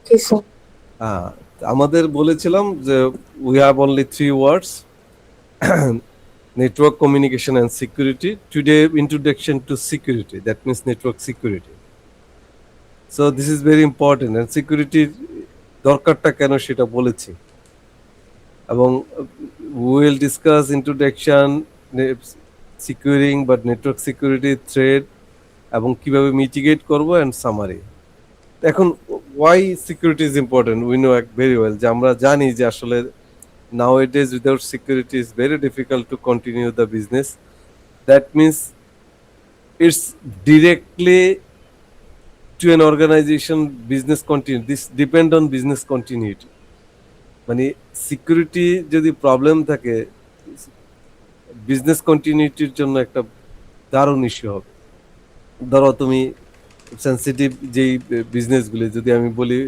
জি sir. আহ, আমাদের বলেছিলাম যে we have only 3 words: network communication and security. Today, introduction to security. That means network security. So this is very important, and security দরকারটা কেন সেটা বলেছি, এবং উইল ডিসকাস ইন্ট্রোডাকশন, সিকিউরিং বা network security threat, এবং কিভাবে মিটিগেট করব, and summary. এখন why security is important, we know very well, যে আমরা জানি যে আসলে nowadays without security is very difficult to continue the business. That means it's directly to an organization business continue, this depend on business continuity. মানে security যদি problem থাকে, business কন্টিনিউটির জন্য একটা দারুণ ইস্যু হবে। ধরো তুমি সেন্সিটিভ যেই বিজনেসগুলি যদি আমি বলি,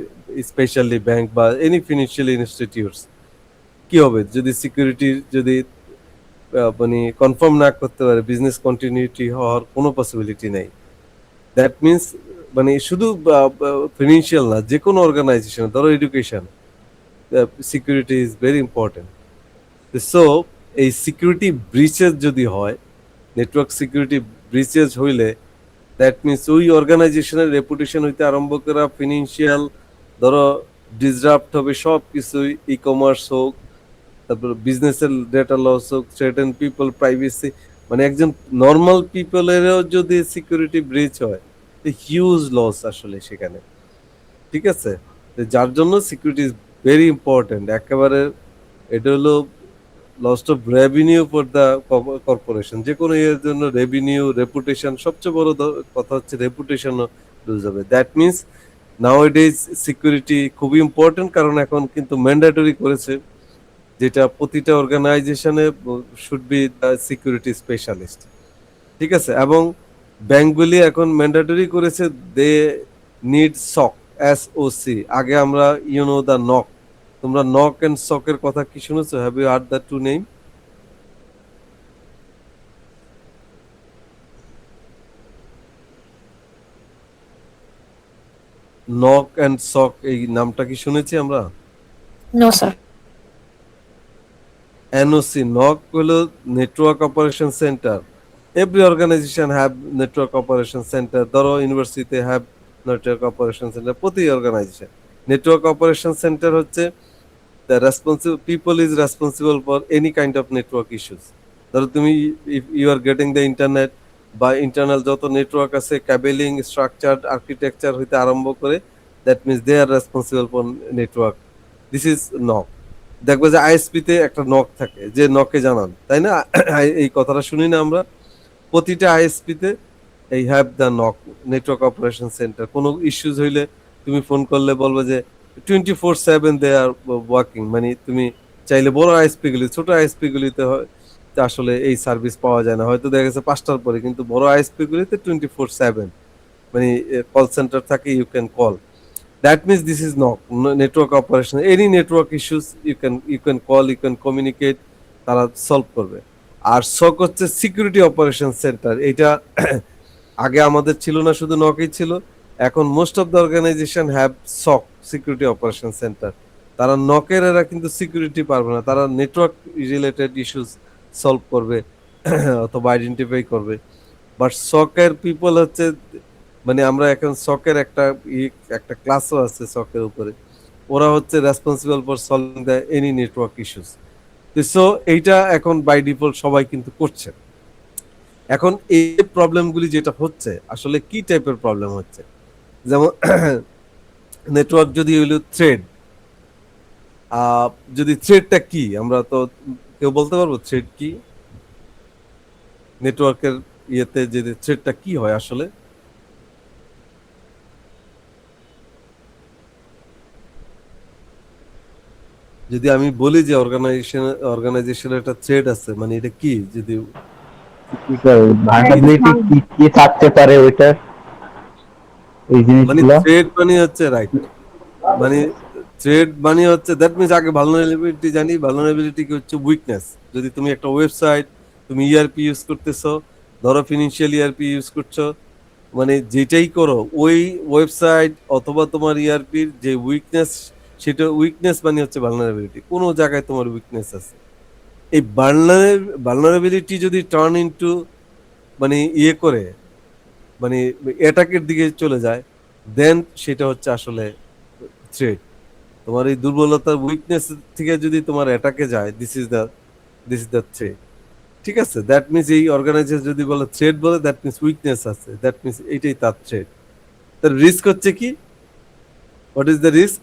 স্পেশালি ব্যাংক বা এনি ফিনান্সিয়াল ইনস্টিটিউটস, কি হবে যদি সিকিউরিটি যদি মানে কনফার্ম না করতে পারে, বিজনেস কন্টিনিউটি হওয়ার কোনো পসিবিলিটি নেই। দ্যাট মিনস মানে শুধু ফিনান্সিয়াল না, যে কোনো অর্গানাইজেশন, ধরো education, security is very important. So এই সিকিউরিটি ব্রিচেস যদি হয়, নেটওয়ার্ক সিকিউরিটি ব্রিচেস হইলে, দ্যাট মিনস ওই অর্গানাইজেশনের রেপুটেশন হইতে আরম্ভ করা, ফিনান্সিয়াল ধরো ডিসরাপ্ট হবে সব কিছুই, ই কমার্স হোক, তারপর বিজনেসের ডেটা লস হোক, সার্টেন পিপল প্রাইভেসি, মানে একজন নর্মাল পিপলেরও যদি সিকিউরিটি ব্রিচ হয়, হিউজ লস আসলে সেখানে। ঠিক আছে, যার জন্য সিকিউরিটি ইজ ভেরি ইম্পর্টেন্ট একেবারে। এটা হলো lost of revenue for the corporation, যে কোনো এর জন্য রেভিনিউ, রেপুটেশন, সবচেয়ে বড় কথা হচ্ছে রেপুটেশনও লুজ হবে। দ্যাট মিনস নাওয়াডেজ সিকিউরিটি খুবই ইম্পর্টেন্ট, কারণ এখন কিন্তু ম্যান্ডেটরি করেছে, যেটা প্রতিটা অর্গানাইজেশনে should be the security specialist. ঠিক আছে, এবং ব্যাংকগুলি এখন ম্যান্ডেটরি করেছে, দে নিড সক, SOC। আগে আমরা ইউনো দ্য নক, তোমরা নক এন্ড সকের কথা কি শুনেছো? Have you heard the two name? Knock and সক এই নামটা কি শুনেছি আমরা? No sir. NOC, নক হলো network operation centre. Every organisation have network operation centre. ধরো ইউনিভার্সিটিতে হ্যাভ নেটওয়ার্ক অপারেশন সেন্টার, প্রতি অর্গানাইজেশন। নেটওয়ার্ক অপারেশন সেন্টার হচ্ছে the responsible people is responsible for any kind of network issues. ধরো তুমি, if you are getting the internet বা internal যত network আছে, cabling, structure, architecture হইতে আরম্ভ করে, that means they are responsible for network. This is NOC. দেখবে যে আইএসপি তে একটা নক থাকে, যে নকে জানান, তাই না? এই কথাটা শুনি না আমরা? প্রতিটা আইএসপি তে এই have the knock, network operation centre. কোনো ইস্যুজ হইলে তুমি ফোন করলে বলবে যে 24/7 দে আর ওয়ার্কিং। মানে তুমি চাইলে বড় আইএসপি গুলি, ছোট আইএসপি গুলিতে আসলে এই সার্ভিস পাওয়া যায় না, হয়তো দেখা গেছে 5টার পরে, কিন্তু বড় আইএসপি গুলিতে 24/7 মানে কল সেন্টার থাকে, you can call. That means this is NOC, network operation. Any network issues you can call, you can communicate, তারা সলভ করবে। আর সক হচ্ছে সিকিউরিটি অপারেশন সেন্টার। এটা আগে আমাদের ছিল না, শুধু নকই ছিল। এখন most of the organisation have SOC, security operation centre. তারা নকের এরা কিন্তু সিকিউরিটি পারবে না, তারা নেটওয়ার্ক রিলেটেড ইস্যুস সলভ করবে অথবা আইডেন্টিফাই করবে। বাট সকের পিপল হচ্ছে, মানে আমরা এখন সকের একটা ক্লাসও আছে সকের উপরে, ওরা হচ্ছে responsible for solving the any network issues. So এইটা এখন বাই ডিফল্ট সবাই কিন্তু করছে। এখন এই প্রবলেমগুলি যেটা হচ্ছে, আসলে কি টাইপের প্রবলেম হচ্ছে, যেমন নেটওয়ার্ক যদি হইলো থ্রেড, যদি থ্রেডটা কি, আমরা তো কেউ বলতে পারবো থ্রেড কি? নেটওয়ার্কের ইয়েতে যদি থ্রেডটা কি হয় আসলে? যদি আমি বলি যে অর্গানাইজেশনের একটা থ্রেড আছে, মানে এটা কি? যদি ভালনারেবিলিটি কি কি থাকতে পারে ওইটা, এই মানে জিনিসগুলো। থ্রেড মানে হচ্ছে রাইট, মানে থ্রেড মানে হচ্ছে, দ্যাট মিনস আগে ভালনারেবিলিটি জানি। ভালনারেবিলিটি কি হচ্ছে? উইকনেস। যদি তুমি একটা ওয়েবসাইট, তুমি ইআরপি ইউজ করতেছো, ধরো ফিনান্সিয়াল ইআরপি ইউজ করছো, মানে যেটাই করো ওই ওয়েবসাইট অথবা তোমার ইআরপির যে উইকনেস, সেটা উইকনেস মানে হচ্ছে ভালনারেবিলিটি। কোনো জায়গায় তোমার উইকনেস আছে, এই ভালনারেবিলিটি যদি টার্ন ইনটু মানে ইয়ে করে, মানে অ্যাটাকের দিকে চলে যায়, দেন সেটা হচ্ছে আসলে থ্রেট। তোমার এই দুর্বলতার উইকনেস থেকে যদি তোমার অ্যাটাকে যায়, দিস ইজ দ্য থ্রেট। ঠিক আছে, দ্যাট মিনস এই অর্গানাইজেশন যদি বলে থ্রেট বলে, দ্যাট মিনস উইকনেস আছে, দ্যাট মিনস এইটাই তার থ্রেট। তার রিস্ক হচ্ছে কি? What is the risk?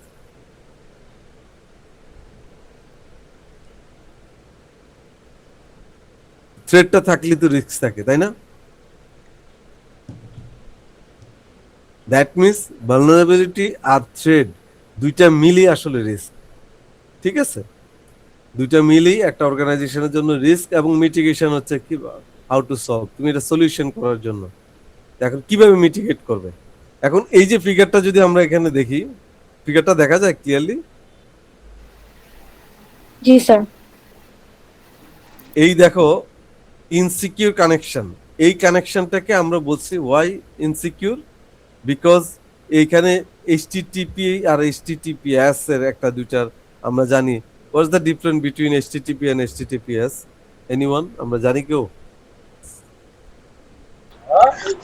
থ্রেটটা থাকলে তো রিস্ক থাকে, তাই না? দ্যাট মিনস ভালনারেবিলিটি আর থ্রেট দুইটা মিলি আসলে রিস্ক। ঠিক আছে, দুইটা মিলেই একটা অর্গানাইজেশনের জন্য রিস্ক, এবং মিটিগেশন হচ্ছে কি, হাউ টু সলভ, তুমি এটা সলিউশন করার জন্য এখন কিভাবে মিটিগেট করবে। এখন এই যে ফিগারটা যদি আমরা এখানে দেখি, ফিগারটা দেখা যায় ক্লিয়ারলি? জি স্যার। এই দেখো ইনসিকিউর কানেকশন, এই কানেকশনটাকে আমরা বলছি ওয়াই ইনসিকিউর, বিকজ এইখানে এইচটিটিপি আর এইচটিটিপিএস এর একটা দুইটার আমরা জানি। What's the difference between HTTP and HTTPS? Anyone? আমরা জানি কেউ?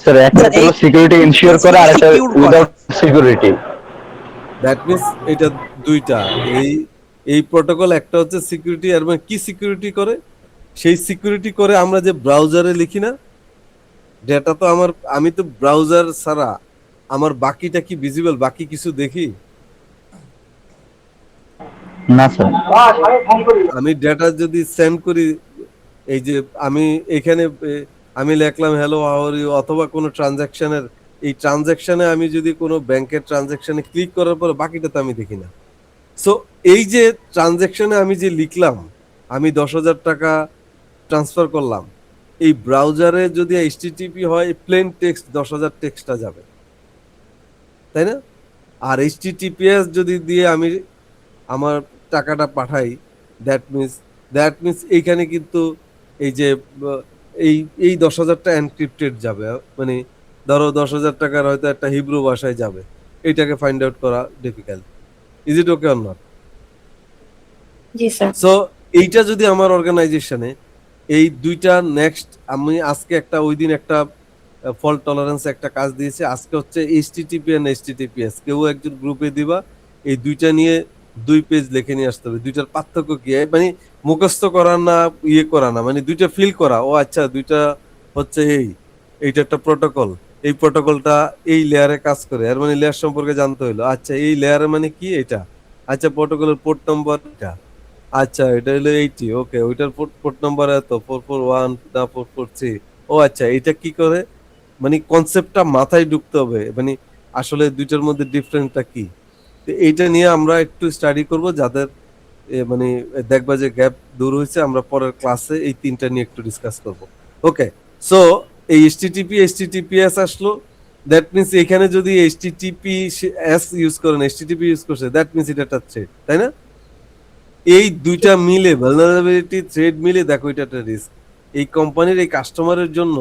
স্যার একটা হলো সিকিউরিটি ইনশিওর করে আর একটা উইদাউট সিকিউরিটি। দ্যাট মিনস এটা দুইটা, এই এই প্রোটোকল একটা হচ্ছে সিকিউরিটি, আর মানে কি সিকিউরিটি করে? সেই সিকিউরিটি করে আমরা যে ব্রাউজারে লিখি না ডেটা, তো আমার, আমি তো ব্রাউজার ছাড়া আমার বাকিটা কি ভিজিবল, বাকি কিছু দেখি? না স্যার। আমি ডেটা যদি সেন্ড করি, এই যে আমি এখানে আমি লিখলাম হ্যালো হাউ আর ইউ, অথবা কোনো ট্রানজাকশনের, এই ট্রানজাকশনে আমি যদি কোনো ব্যাংকের ট্রানজাকশনে ক্লিক করার পর বাকিটা তো আমি দেখি না। সো এই যে ট্রানজাকশনে আমি যে লিখলাম, আমি 10,000 টাকা ট্রান্সফার করলাম, এই ব্রাউজারে যদি এইচটিটিপি হয়, প্লেন টেক্সট 10,000 টেক্সটটা যাবে, তাই না? আর এইচটিটিপিএস যদি দিয়ে আমি আমার টাকাটা পাঠাই, দ্যাট মিনস এইখানে কিন্তু এই যে এই এই 10,000টা এনক্রিপ্টেড যাবে, মানে ধরো 10,000 টাকার হয়তো একটা হিব্রু ভাষায় যাবে, এইটাকে ফাইন্ড আউট করা difficult. Is it okay or not? জি স্যার। সো এইটা যদি আমার অর্গানাইজেশনে এই দুইটা নেক্সট, আমি আজকে একটা, ওই দিন একটা ফল্ট টলারেন্স একটা কাজ দিয়েছে, আজকে হচ্ছে এইচটিটিপি এন্ড এইচটিটিপিএস, কেউ একজন গ্রুপে দিবা, এই দুইটা নিয়ে 2 পেজ লিখে নিয়ে আসতে হবে। দুইটার পার্থক্য কি, মানে মুখস্থ করা না, ইয়ে করা না, মানে দুইটা ফিল করা, ও আচ্ছা দুইটা হচ্ছে এইটা একটা প্রোটোকল, এই প্রোটোকলটা এই লেয়ারে কাজ করে, আর মানে লেয়ার সম্পর্কে জানতে হইলো, আচ্ছা এই লেয়ারে মানে কি এটা, আচ্ছা প্রোটোকলের পোর্ট নম্বর এটা, আচ্ছা এটা হলো 80, ওকে ওইটার পোর্ট নাম্বার এত 441 না 443, ও আচ্ছা এটা কি করে, মানে কনসেপ্টটা মাথায় ঢুকতে হবে, মানে আসলে দুইটার মধ্যে ডিফারেন্সটা কি। তো এইটা নিয়ে আমরা একটু স্টাডি করব, যাদের মানে দেখবা যে গ্যাপ দূর হয়েছে, আমরা পরের ক্লাসে এই তিনটা নিয়ে একটু ডিসকাস করব। ওকে, সো এই এইচটিটিপি এইচটিটিপিএস আসলো, দ্যাট মিনস এখানে যদি এইচটিটিপি এস ইউজ করেন, এইচটিটিপি ইউজ করছে, দ্যাট মিনস এটা একটা থ্রেড, তাই না? এই দুইটা মিলে ভালনারেবিলিটি থ্রেড মিলে দেখো এটা একটা রিস্ক। এই কোম্পানির এই কাস্টমারের জন্য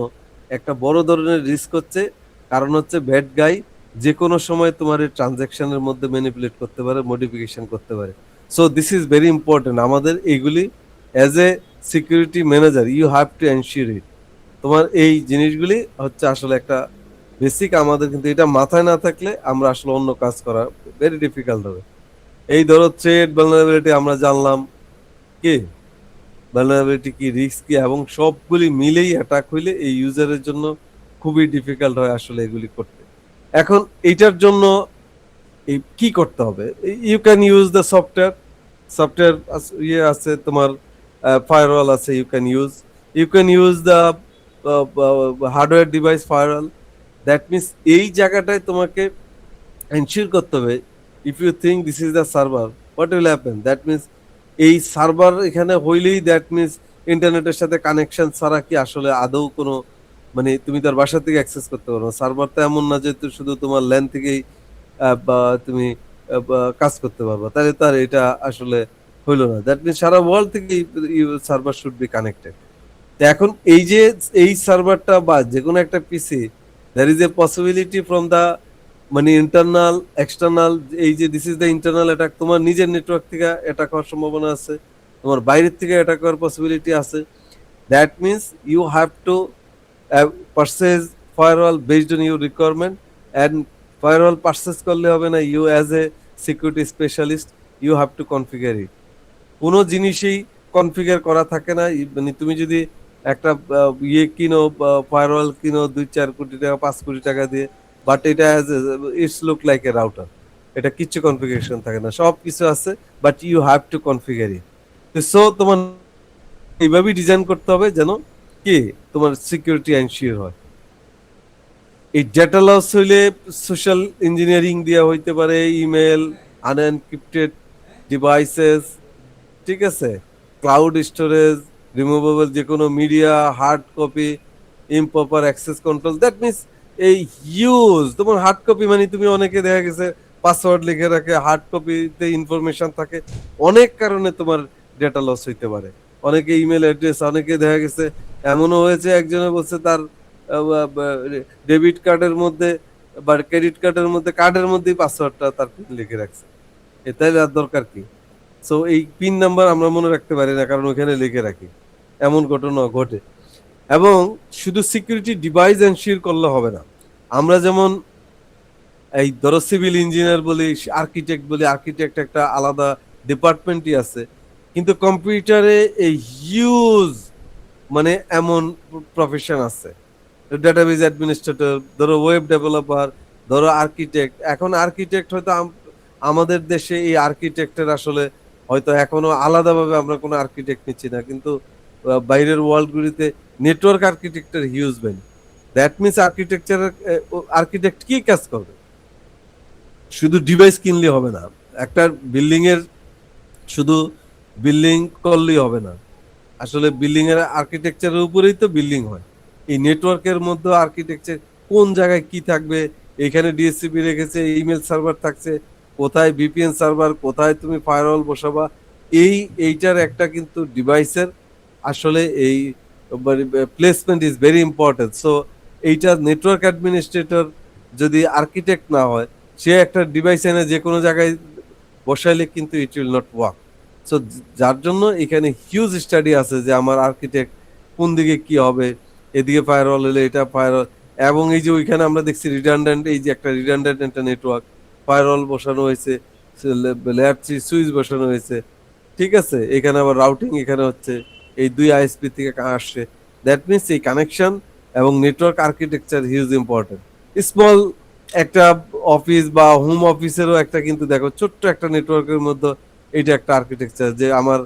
একটা বড় ধরনের রিস্ক হচ্ছে, কারণ হচ্ছে ব্যাড গাই যে কোনো সময় তোমার এই ট্রানজ্যাকশনের মধ্যে ম্যানিপুলেট করতে পারে, মডিফিকেশন করতে পারে। So this is very important, আমাদের এইগুলি as a security manager you have to ensure it. তোমার এই জিনিসগুলি হচ্ছে আসলে একটা বেসিক, আমাদের কিন্তু এটা মাথায় না থাকলে আমরা আসলে অন্য কাজ করা ভেরি ডিফিকাল্ট হবে। এই ধরো থ্রেড ভালনারেবিলিটি আমরা জানলাম কি, ভালনারেবিলিটি কি, রিস্ক কি, এবং সবগুলি মিলেই অ্যাটাক হইলে এই ইউজারের জন্য খুবই ডিফিকাল্ট হয় আসলে এগুলি করতে। এখন এইটার জন্য এই কি করতে হবে? You can use the software ইয়ে আছে তোমার, ফায়ারওয়াল আছে, you can use the hardware device firewall. That means এই জায়গাটায় তোমাকে এনশিওর করতে হবে, if you think this is the server, what will happen, that means এই সার্ভার এখানে হইলেই দ্যাট মিনস ইন্টারনেটের সাথে কানেকশন ছাড়া কি আসলে আদৌ কোনো, মানে তুমি তার বাসা থেকে অ্যাক্সেস করতে পারো না। সার্ভার তো এমন না যে শুধু তোমার ল্যান থেকেই বা তুমি কাজ করতে পারবা, তাহলে তার এটা আসলে হইলো না। দ্যাট মিনস সারা ওয়ার্ল্ড থেকে সার্ভার শুড বি কানেক্টেড। এখন এই যে এই সার্ভারটা বা যে কোনো একটা পিসি there is a possibility from the মানে ইন্টারনাল এক্সটার্নাল, এই যে this is the internal attack, তোমার নিজের নেটওয়ার্ক থেকে অ্যাটাক হওয়ার সম্ভাবনা আছে, তোমার বাইরের থেকে অ্যাটাক হওয়ার পসিবিলিটি আছে। That means you have to purchase firewall based on your requirement, and firewall purchase করলে হবে না, you as a security specialist you have to configure it. কোনো জিনিসই কনফিগার করা থাকে না, মানে তুমি যদি একটা ইয়ে কিনো, ফায়ারওয়াল কিনো 2-4 কোটি টাকা 5 কোটি টাকা দিয়ে, বাট এটা it's look like a router, এটা কিচ্ছু কনফিগারেশন থাকে না, সব কিছু আছে but you have to configure it. So তোমার এইভাবেই ডিজাইন করতে হবে যেন কি তোমার সিকিউরিটি এনশিওর হয়। এই ডেটা লস হইলে সোশ্যাল ইঞ্জিনিয়ারিং দিয়ে হইতে পারে, ইমেল, আনএনক্রিপ্টেড ডিভাইসেস, ঠিক আছে, ক্লাউড স্টোরেজ, রিমুভেবল যে কোনো media, hard copy, improper access control. That means এই হিউজ তোমার হার্ড কপি, মানে তুমি অনেকে দেখা গেছে পাসওয়ার্ড লিখে রাখে, হার্ড কপিতে ইনফরমেশন থাকে, অনেক কারণে তোমার ডেটা লস হইতে পারে। অনেকে ইমেল অ্যাড্রেস, অনেকে দেখা গেছে এমনও হয়েছে একজনে বলছে তার ডেবিট কার্ডের মধ্যে বা ক্রেডিট কার্ডের মধ্যে কার্ডের মধ্যেই পাসওয়ার্ডটা তার লিখে রাখছে, এটাই আর দরকার কি? সো এই পিন নাম্বার আমরা মনে রাখতে পারি না কারণ ওখানে লিখে রাখি, এমন ঘটনা ঘটে। এবং শুধু সিকিউরিটি ডিভাইস এনশিওর করলে হবে না, আমরা যেমন এই ধরো সিভিল ইঞ্জিনিয়ার বলি, আর্কিটেক্ট বলি, আর্কিটেক্ট একটা আলাদা ডিপার্টমেন্টই আছে, কিন্তু কম্পিউটারে এই হিউজ মানে এমন প্রফেশন আছে, ডেটাবেজ অ্যাডমিনিস্ট্রেটর, ধরো ওয়েব ডেভেলপার, ধরো আর্কিটেক্ট। এখন আর্কিটেক্ট হয়তো আমাদের দেশে এই আর্কিটেক্টের আসলে হয়তো এখনো আলাদাভাবে আমরা কোনো আর্কিটেক্ট নিচ্ছি না, কিন্তু বাইরের ওয়ার্ল্ডগুলিতে নেটওয়ার্ক আর্কিটেক্টের huge value. That means architect কি কাজ করবে? শুধু ডিভাইস কিনলে হবে না, একটা বিল্ডিং এর শুধু বিল্ডিং করলেই হবে না, আসলে বিল্ডিং এর আর্কিটেকচারের উপরেই তো বিল্ডিং হয়। এই নেটওয়ার্কের মধ্যে আর্কিটেকচার কোন জায়গায় কি থাকবে, এখানে ডিএসসিপি রেখেছে, ইমেল সার্ভার থাকছে, কোথায় ভিপিএন সার্ভার, কোথায় তুমি ফায়ারওয়াল বসাবা, এইটার একটা কিন্তু ডিভাইসের আসলে এই placement is very important. So এইটা নেটওয়ার্ক অ্যাডমিনিস্ট্রেটর যদি আর্কিটেক্ট না হয়, সে একটা ডিভাইস এনে যে কোনো জায়গায় বসাইলে কিন্তু it will not work. So যার জন্য এখানে হিউজ স্টাডি আছে যে আমার আর্কিটেক্ট কোন দিকে কি হবে, এদিকে ফায়ারওয়াল হলে এটা ফায়ারওয়াল, এবং এই যে ওইখানে আমরা দেখছি রিডান্ডেন্ট, এই যে একটা রিডান্ডেন্ট একটা নেটওয়ার্ক, ফায়ারওয়াল বসানো হয়েছে, ল্যাব সুইচ বসানো হয়েছে, ঠিক আছে, এখানে আবার রাউটিং এখানে হচ্ছে, এই দুই আইএসপি থেকে আসছে। দ্যাট মিনস এই কানেকশন এবং network architecture huge important. Small একটা অফিস বা হোম অফিসেরও একটা কিন্তু দেখো ছোট্ট একটা নেটওয়ার্কের মধ্যে এটা একটা আর্কিটেকচার, যে আমার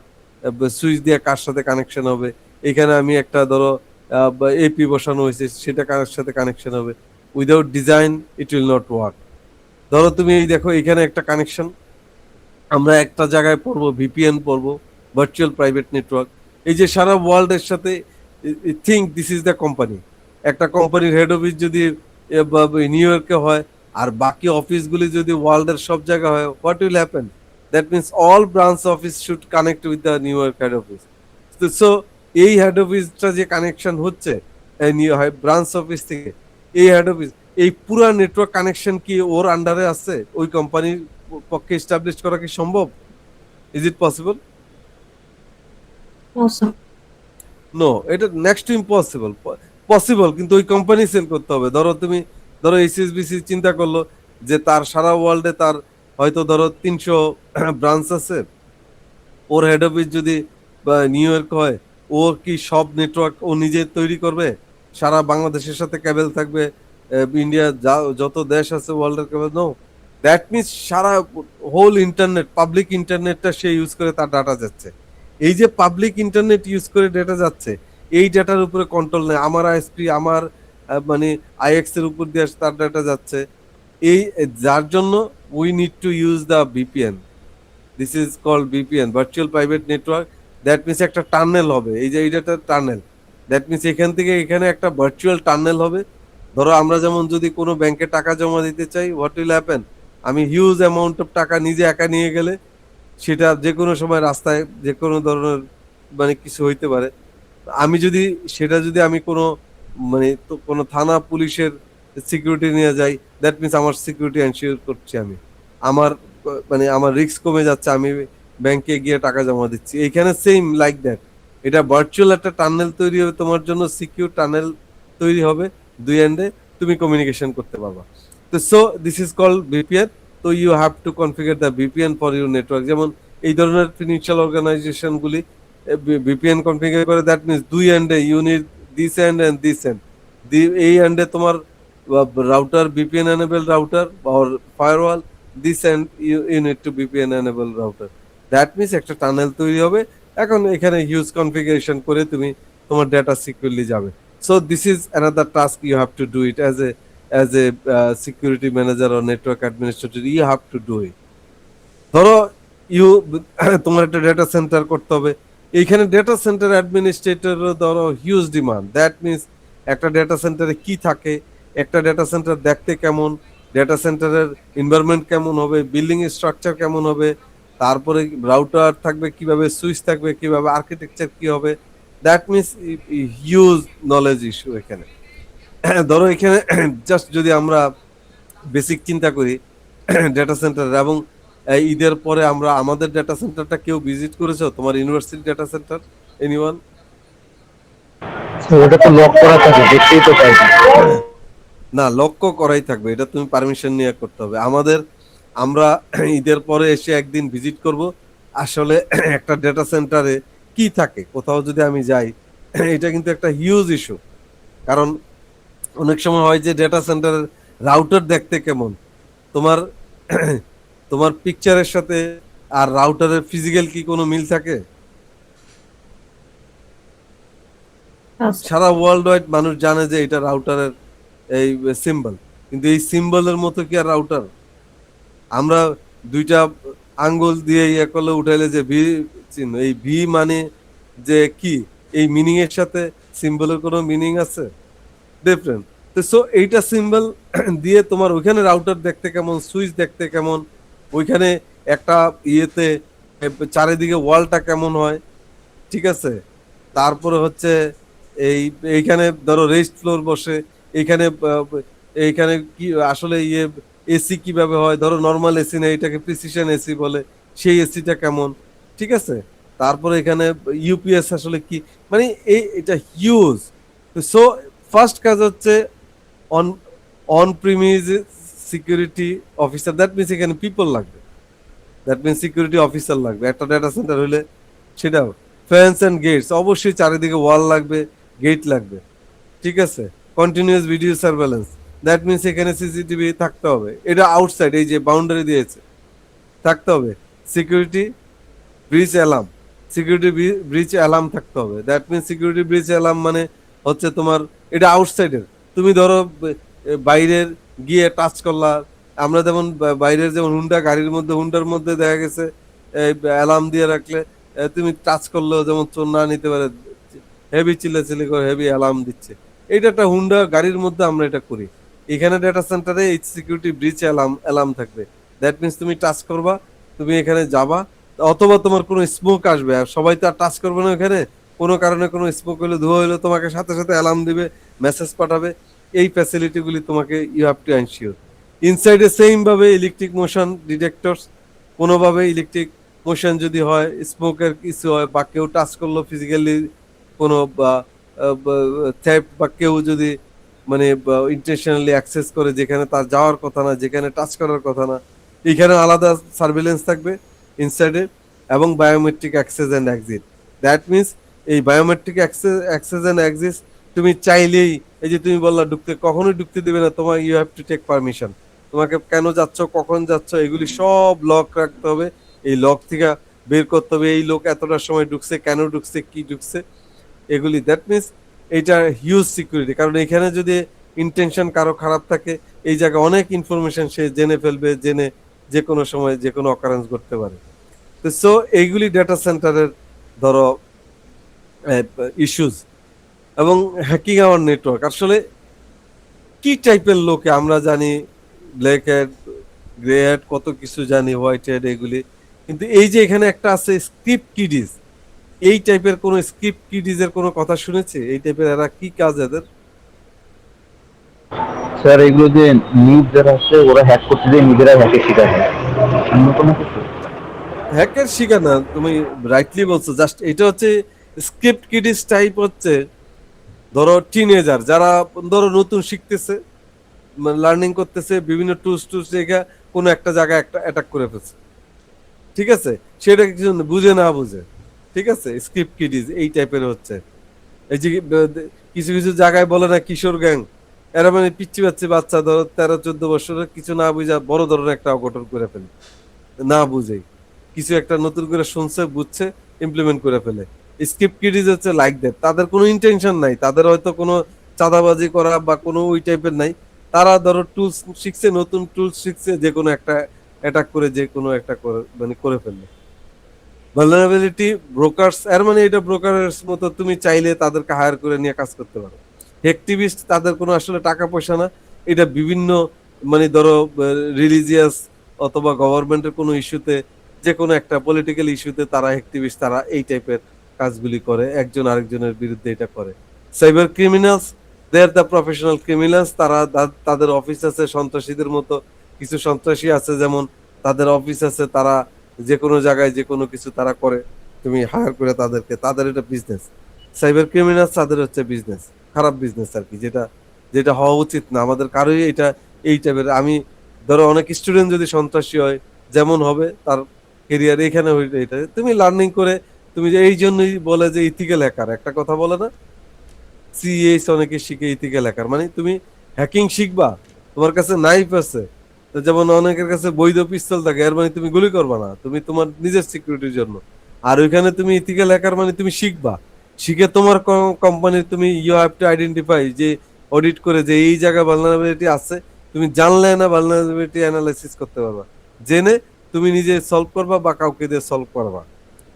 সুইচ দিয়ে কার সাথে কানেকশন হবে, এখানে আমি একটা ধরো এপি বসানো হয়েছে, সেটা কার সাথে কানেকশন হবে। Without design it will not work. ধরো তুমি এই দেখো এখানে একটা কানেকশন, আমরা একটা জায়গায় পড়বো ভিপিএন পড়বো, ভার্চুয়াল প্রাইভেট নেটওয়ার্ক, এই যে সারা ওয়ার্ল্ডের সাথে think this is the company. একটা কোম্পানির হেড অফিস যদি নিউ ইয়র্কে হয় আর বাকি অফিসগুলি যদি ওয়ার্ল্ডের সব জায়গায় হয়, what will happen? That means all branch office should connect with the new York head office. So এই হেড অফিসটা যে কানেকশন হচ্ছে ব্রাঞ্চ অফিস থেকে এই হেড অফিস, এই পুরা নেটওয়ার্ক কানেকশন কি ওর আন্ডারে আছে? ওই কোম্পানির পক্ষে এস্টাবলিশ করা কি সম্ভব? Is it possible? No, sir. No, এটা নেক্সট টু ইম্পসিবল। পসিবল, কিন্তু ওই কোম্পানি সেল করতে হবে। ধরো এইচএসবিসি চিন্তা করলো যে তার সারা ওয়ার্ল্ডে তার হয়তো ধরো 300 ব্রাঞ্চ আছে, ওর হেড অফিস যদি নিউ ইয়র্ক হয়, ও কি সব নেটওয়ার্ক ও নিজে তৈরি করবে? সারা বাংলাদেশের সাথে কেবল থাকবে, ইন্ডিয়া যত দেশ আছে ওয়ার্ল্ডের কেবল? নো, দ্যাট মিনস সারা হোল ইন্টারনেট, পাবলিক ইন্টারনেটটা সে ইউজ করে তার ডাটা যাচ্ছে। এই যে পাবলিক ইন্টারনেট ইউজ করে ডেটা যাচ্ছে, এই ডাটার উপরে কন্ট্রোল নেই আমার আইএসপি, আমার মানে আইএক্স এর উপর দিয়ে তার ডাটা যাচ্ছে। এই যার জন্য we need to use the VPN. This is called VPN, virtual private network. That means একটা টানেল হবে, এই যে এইটা টানেল, দ্যাট মিনস এখান থেকে এখানে একটা ভার্চুয়াল টানেল হবে। ধরো আমরা যেমন যদি কোনো ব্যাংকে টাকা জমা দিতে চাই, হোয়াট উইল হ্যাপেন? আমি হিউজ অ্যামাউন্ট অফ টাকা নিজে একা নিয়ে গেলে সেটা যে কোনো সময় রাস্তায় যে কোনো ধরনের মানে কিছু হইতে পারে। আমি যদি সেটা যদি আমি কোনো মানে কোনো থানা পুলিশের সিকিউরিটি নিয়ে যাই, দ্যাট মিনস আমার সিকিউরিটি এনশিওর করছি আমি, আমার মানে আমার রিস্ক কমে যাচ্ছে, আমি ব্যাংকে গিয়ে টাকা জমা দিচ্ছি। এখানে সেম লাইক দ্যাট, এটা ভার্চুয়াল একটা টানেল তৈরি হবে তোমার জন্য, সিকিউর টানেল তৈরি হবে, দুই এন্ডে তুমি কমিউনিকেশন করতে পারবা। তো so this is called VPN. তো you have to configure the VPN for your network. যেমন এই ধরনের ফিনান্সিয়াল অর্গানাইজেশন গুলি ভিপিএন কনফিগার করে, দ্যাট মিনস দুই এন্ডে you need this end end this end, এই এন্ডে তোমার router VPN enable router or firewall, this end you need to VPN enable router, that means একটা টানেল তৈরি হবে। এখন এখানে হিউজ কনফিগারেশন করে তুমি তোমার ডেটা সিকিউরলি যাবে। So this is another task you have to do it as a security manager or network administrator, you have to do it. ধরো ইউ তোমার একটা ডেটা সেন্টার করতে হবে, এইখানে ডেটা সেন্টার অ্যাডমিনিস্ট্রেটর ধরো হিউজ ডিমান্ড, দ্যাট মিনস একটা data সেন্টারে কি থাকে, একটা ডেটা সেন্টার দেখতে কেমন, ডেটা সেন্টারের এনভায়রনমেন্ট কেমন হবে, বিল্ডিং স্ট্রাকচার কেমন হবে, তারপরে রাউটার থাকবে কিভাবে, সুইচ থাকবে কিভাবে, আর্কিটেকচার কি হবে, that means huge knowledge issue এখানে। ধরো এখানে জাস্ট যদি আমরা বেসিক চিন্তা করি ডেটা সেন্টার, এবং ঈদের পরে আমরা আমাদের ডেটা সেন্টারটা কেউ ভিজিট করেছো, তোমার ইউনিভার্সিটি ডেটা সেন্টার, এনিওয়ান? ওটা তো লক করা থাকে, দেখতেই তো পাই না। না, লক্ষ্য করাই থাকবে, এটা তুমি পারমিশন নিয়ে করতে হবে। আমরা ঈদের পরে এসে একদিন ভিজিট করব, আসলে একটা ডেটা সেন্টারে কি থাকে, কোথাও যদি আমি যাই, এটা কিন্তু একটা হিউজ ইস্যু। কারণ অনেক সময় হয় যে ডেটা সেন্টারের রাউটার দেখতে কেমন, তোমার তোমার পিকচারের সাথে আর রাউটারের ফিজিক্যাল কি কোনো মিল থাকে? আচ্ছা। সারা ওয়ার্ল্ড ওয়াইড মানুষ জানে যে এটা রাউটারের এই সিম্বল, কিন্তু এই সিম্বলের মতো কি আর রাউটার? আমরা দুইটা আঙ্গুল দিয়ে ইয়ে করলে উঠাইলে যে ভি চিহ্ন, এই ভি মানে যে কি, এই মিনিং এর সাথে সিম্বলের কোনো মিনিং আছে? ডিফারেন্ট। তো সো এইটা সিম্বল দিয়ে তোমার ওইখানে রাউটার দেখতে কেমন, সুইচ দেখতে কেমন, ওইখানে একটা ইয়েতে চারিদিকে ওয়ালটা কেমন হয়, ঠিক আছে? তারপরে হচ্ছে এই এইখানে ধরো রেস্ট ফ্লোর বসে, এইখানে এইখানে কি আসলে ইয়ে এসি কিভাবে হয়, ধরো নর্মাল এসি না, এটাকে প্রিসিশন এসি বলে, সেই এসিটা কেমন, ঠিক আছে? তারপরে এখানে ইউপিএস আসলে কি, মানে এটা হিউজ। সো ফার্স্ট কাজ হচ্ছে on on premise security officer, that means এখানে পিপল লাগবে, দ্যাট মিনস সিকিউরিটি অফিসার লাগবে একটা ডেটা সেন্টার হলে। সেটাও ফেন্স এন্ড গেটস, অবশ্যই চারিদিকে ওয়াল লাগবে, গেট লাগবে, ঠিক আছে? Continuous video surveillance, that means এখানে সিসিটিভি থাকতে হবে, এটা আউটসাইড এই যে বাউন্ডারি দিয়েছে থাকতে হবে। সিকিউরিটি ব্রিচ অ্যালার্ম, সিকিউরিটি ব্রিচ অ্যালার্ম থাকতে হবে, that means security breach alarm মানে হচ্ছে তোমার এটা আউটসাইডের। তুমি ধরো বাইরের গিয়ে টাচ করলা, আমরা যেমন বাইরের যেমন হুন্ডা গাড়ির মধ্যে, হুন্ডার মধ্যে দেখা গেছে অ্যালার্ম দিয়ে রাখলে তুমি টাচ করলেও যেমন চোর না নিতে পারে, হেভি চিল্লাচিল্লি করে হেভি অ্যালার্ম দিচ্ছে, এটা একটা হুন্ডা গাড়ির মধ্যে আমরা এটা করি। এখানে ডেটা সেন্টারে এই সিকিউরিটি ব্রিচ অ্যালার্ম থাকবে, দ্যাট মিনস তুমি টাচ করবা, তুমি এখানে যাবা, অথবা তোমার কোনো স্মোক আসবে, আর সবাই তো আর টাচ করবে না এখানে, কোনো কারণে কোনো স্মোক হলে, ধোয়া হলে তোমাকে সাথে সাথে অ্যালার্ম দিবে, মেসেজ পাঠাবে। এই ফ্যাসিলিটিগুলি তোমাকে ইউ হ্যাভ টু এনশিওর। ইনসাইডে সেম ভাবে ইলেকট্রিক মোশন ডিটেক্টরস, কোনোভাবে ইলেকট্রিক মোশন যদি হয়, স্মোকের কিছু হয়, বা কেউ টাচ করলো ফিজিক্যালি কোনো থ্যাপ, বা কেউ যদি মানে ইন্টেনশনালি অ্যাক্সেস করে যেখানে তার যাওয়ার কথা না, যেখানে টাচ করার কথা না, এখানে আলাদা সার্ভিলেন্স থাকবে ইনসাইডে, এবং biometric access and exit, that means এই বায়োমেট্রিক অ্যাক্সেস অ্যান্ড এক্সিট তুমি চাইলেই, এই যে তুমি বললা ঢুকতে, কখনোই ঢুকতে দিবে না, তোমার you have to take permission, তোমাকে কেন যাচ্ছ, কখন যাচ্ছ, এগুলি সব লক রাখতে হবে, এই লক থেকে বের করতে হবে, এই লোক এতটার সময় ঢুকছে, কেন ঢুকছে, কি ঢুকছে, এগুলি। দ্যাট মিনস এটা হিউজ সিকিউরিটি, কারণ এখানে যদি ইন্টেনশন কারো খারাপ থাকে, এই জায়গায় অনেক ইনফরমেশন সে জেনে ফেলবে, জেনে যে কোনো সময় যে কোনো অকারেন্স করতে পারে। তো সো এইগুলি ডেটা সেন্টারের ধরো ইস্যুজ। এবং হ্যাকিং আওয়ার নেটওয়ার্ক, আসলে কি টাইপের লোকে আমরা জানি, ব্ল্যাক হেড, গ্রে হেড, কত কিছু জানি, হোয়াইট হেড, এগুলি, কিন্তু এই যে এখানে একটা আছে স্ক্রিপ্ট কিডিজ, এই টাইপের কোন স্ক্রিপ্ট কিডিজ এর কোনো কথা শুনেছে? এই টাইপের এরা কি কাজ এদের? স্যার এগুলো যে নিউজ যারা আছে ওরা হ্যাক করতে দিয়ে নিজেরা হ্যাকের শিকার হয় অন্য কোনো কিছু? হ্যাকের শিকার না, তুমি রাইটলি বলছো, জাস্ট এটা হচ্ছে স্ক্রিপ্ট কিডিস টাইপ হচ্ছে, ধরো টিনেজার যারা ধরো নতুন শিখতেছে, লার্নিং করতেছে, বিভিন্ন টুলস টুলস রেখা কোনো একটা জায়গায় একটা অ্যাটাক করে ফেলছে, ঠিক আছে, সেটা কিছু বুঝে না বুঝে, ঠিক আছে, স্ক্রিপ্ট কিডিস এই টাইপের হচ্ছে। এই যে কিছু কিছু জায়গায় বলে না কিশোর গ্যাং, এরা মানে পিচ্ছি পাচ্ছি বাচ্চা ধরো 13-14 বছরের, কিছু না বুঝা বড় ধরনের একটা অঘটন করে ফেলে, না বুঝেই কিছু একটা নতুন করে শুনছে বুঝছে ইমপ্লিমেন্ট করে ফেলে। স্ক্রিপ্ট কিডিজ হচ্ছে লাইক দ্যাট, তাদের কোনো ইন্টেনশন নাই, তাদের হয়তো কোনো চাঁদাবাজি করা বা কোনো ওই টাইপের নাই, তারা ধরো টুলস শিখছে, নতুন টুলস শিখছে, যে কোনো একটা অ্যাটাক করে যে কোনো একটা করে মানে করে ফেললে। ভালনারেবিলিটি ব্রোকারস এর মানে এটা ব্রোকারের মতো, তুমি চাইলে তাদেরকে হায়ার করে নিয়ে কাজ করতে পারো। অ্যাক্টিভিস্ট তাদের কোনো আসলে টাকা পয়সা না, এটা বিভিন্ন মানে ধরো রিলিজিয়াস অথবা গভর্নমেন্টের কোনো ইস্যুতে, যে কোনো একটা পলিটিক্যাল ইস্যুতে তারা অ্যাক্টিভিস্ট, তারা এই টাইপের কাজগুলি করে, একজন আরেকজনের বিরুদ্ধে এটা করে। Cyber criminals, they are the professional criminals, তারা তাদের অফিস আছে, সন্ত্রাসীদের মতো কিছু সন্ত্রাসী আছে যেমন, তাদের অফিস আছে, তারা যে কোনো জায়গায় যে কোনো কিছু তারা করে, তুমি হায়ার করে তাদেরকে, তাদের এটা বিজনেস। সাইবার ক্রিমিনালস তাদের হচ্ছে বিজনেস, খারাপ বিজনেস আর কি, যেটা যেটা হওয়া উচিত না আমাদের কারোই, এটা এই টাইপের। আমি ধরো অনেক স্টুডেন্ট যদি সন্ত্রাসী হয়, যেমন হবে তার কেরিয়ার এখানে হইলে, এটা তুমি লার্নিং করে, তুমি যে এই জন্যই বলে যে ইথিক্যাল হ্যাকার, একটা কথা বলে না, সিএস অনেকে শিখে ইথিক্যাল হ্যাকার, মানে তুমি হ্যাকিং শিখবা, তোমার কাছে নাইফ আছে, তো যেমন অনেকের কাছে বৈধ পিস্তল থাকে, এর মানে তুমি গুলি করবা না, তুমি তোমার নিজের সিকিউরিটির জন্য। আর ওইখানে তুমি ইথিক্যাল হ্যাকার মানে তুমি শিখবা, শিখে তোমার কোম্পানির তুমি ইউ হ্যাভ টু আইডেন্টিফাই, যে অডিট করে যে এই জায়গায় ভালনারেবিলিটি আছে, তুমি জানলে না ভালনারেবিলিটি অ্যানালাইসিস করতে পারবা, জেনে তুমি নিজে সলভ করবা বা কাউকে দিয়ে সলভ করবা,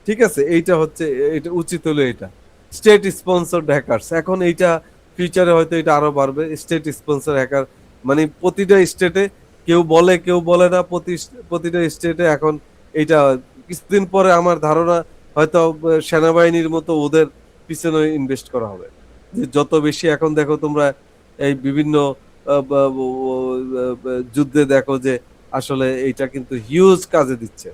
ঠিক আছে। এইটা হচ্ছে, এটা উচিত হলো এটা। স্টেট স্পন্সরড হ্যাকারস, এখন এইটা ফিউচারে হয়তো এটা আরো বাড়বে, স্টেট স্পন্সর হ্যাকার, মানে প্রতিটা স্টেটে, কেউ বলে কেউ বলে না, প্রতিটা স্টেটে এখন এইটা, কিছুদিন পরে আমার ধারণা হয়তো সেনাবাহিনীর মতো ওদের পিছনে ইনভেস্ট করা হবে, যে যত বেশি এখন দেখো তোমরা এই বিভিন্ন যুদ্ধে দেখো যে আসলে এইটা কিন্তু হিউজ কাজে দিচ্ছে,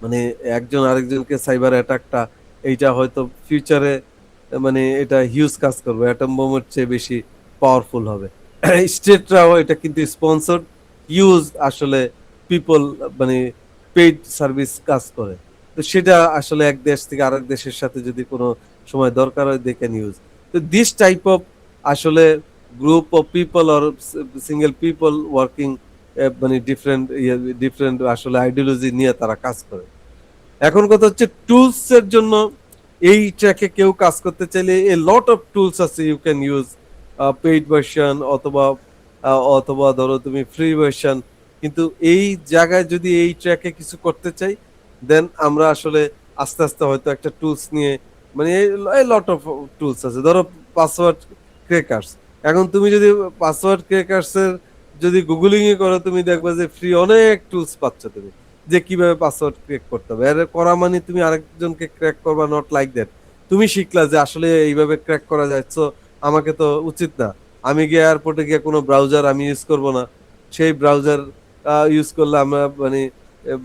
মানে একজন আরেকজনকে সাইবার অ্যাটাকটা, এইটা হয়তো ফিউচারে মানে এটা হিউজ কাজ করবে, অ্যাটম বোমের চেয়ে বেশি পাওয়ারফুল হবে। স্টেটরাও এটা কিন্তু স্পন্সর হিউজ আসলে পিপল, মানে পেইড সার্ভিস কাজ করে, তো সেটা আসলে এক দেশ থেকে আরেক দেশের সাথে যদি কোনো সময় দরকার হয় দে ক্যান ইউজ। তো দিস টাইপ অফ আসলে group of people or single people working, মানে ডিফারেন্ট ডিফারেন্ট আসলে আইডিওলজি নিয়ে তারা কাজ করে। এখন কথা হচ্ছে টুলস এর জন্য, এই ট্র্যাকে কেউ কাজ করতে চাইলে এ লট অফ টুলস আছে, you can use paid version অথবা ধরো তুমি ফ্রি ভার্সন, কিন্তু এই জায়গায় যদি এই ট্র্যাকে কিছু করতে চাই, দেন আমরা আসলে আস্তে আস্তে হয়তো একটা টুলস নিয়ে, মানে লট অফ টুলস আছে, ধরো পাসওয়ার্ড ক্র্যাকার্স। এখন তুমি যদি পাসওয়ার্ড ক্র্যাকার্স এর যদি গুগলিং এ করো, তুমি দেখবে যে ফ্রি অনেক টুলস পাচ্ছ তুমি, যে কিভাবে পাসওয়ার্ড ক্র্যাক করতে হবে। এর করা মানে তুমি আরেকজনকে ক্র্যাক করবা, নট লাইক দ্যাট, তুমি শিখলা যে আসলে এইভাবে ক্র্যাক করা যায়, সো আমাকে তো উচিত না, আমি গিয়ে এয়ারপোর্টে গিয়ে কোনো ব্রাউজার আমি ইউজ করব না, সেই ব্রাউজার ইউজ করলে আমরা মানে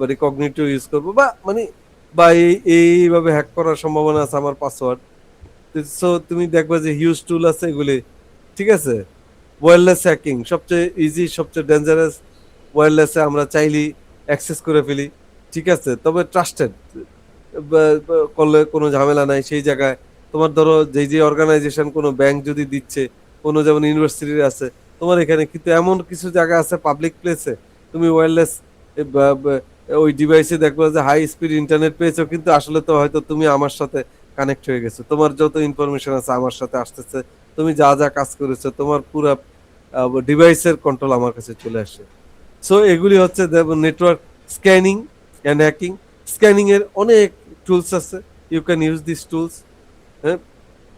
মানে কগনিটিভ ইউজ করব, বা মানে বা এইভাবে হ্যাক করার সম্ভাবনা আছে আমার পাসওয়ার্ড। সো তুমি দেখবা যে হিউজ টুল আছে এগুলি, ঠিক আছে। ওয়্যারলেস হ্যাকিং সবচেয়ে ইজি, সবচেয়ে ডেঞ্জারাস, ওয়্যারলেসে আমরা চাইলেই অ্যাক্সেস করে ফেলি, ঠিক আছে, তবে ট্রাস্টেড করলে কোনো ঝামেলা নাই সেই জায়গায়। তোমার ধরো যে যে অর্গানাইজেশন, কোনো ব্যাংক যদি দিচ্ছে, কোনো যেমন ইউনিভার্সিটি আছে তোমার এখানে, কিন্তু এমন কিছু জায়গা আছে পাবলিক প্লেসে, তুমি ওয়্যারলেস ওই ডিভাইসে দেখবে যে হাই স্পিড ইন্টারনেট পেয়েছো, কিন্তু আসলে তো হয়তো তুমি আমার সাথে কানেক্ট হয়ে গেছো, তোমার যত ইনফরমেশন আছে আমার সাথে আসতেছে, তুমি যা যা কাজ করেছো তোমার পুরো ডিভাইসের কন্ট্রোল আমার কাছে চলে আসে। সো এগুলি হচ্ছে network scanning and hacking. Scanning এর অনেক টুলস আছে, you can use this tools, হ্যাঁ,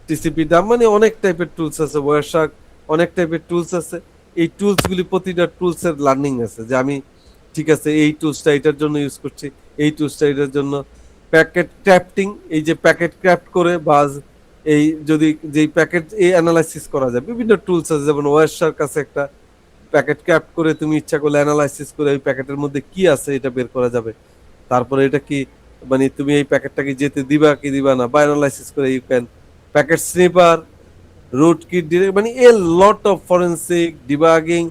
টিসিপি ডাম, মানে অনেক টাইপের টুলস আছে, ওয়ারশার্ক, অনেক টাইপের টুলস আছে। এই টুলসগুলি প্রতিটা টুলসের লার্নিং আছে, যে আমি ঠিক আছে এই টুলসটা এটার জন্য ইউজ করছি, এই টুলসটা এটার জন্য। প্যাকেট ক্রাফটিং, এই যে প্যাকেট ক্রাফট করে বা এই যদি যেই প্যাকেট এই অ্যানালাইসিস করা যায়, বিভিন্ন টুলস আছে, যেমন ওয়েস্টার কাছে একটা প্যাকেট ক্যাপ করে তুমি ইচ্ছা করলে অ্যানালাইসিস করে ওই প্যাকেটের মধ্যে কি আছে এটা বের করা যাবে। তারপরে এটা কি মানে তুমি এই প্যাকেটটাকে যেতে দিবা কি দিবা না, বা অ্যানালাইসিস করে you can packet sniffer, rootkit direct, মানে a lot of forensic debugging,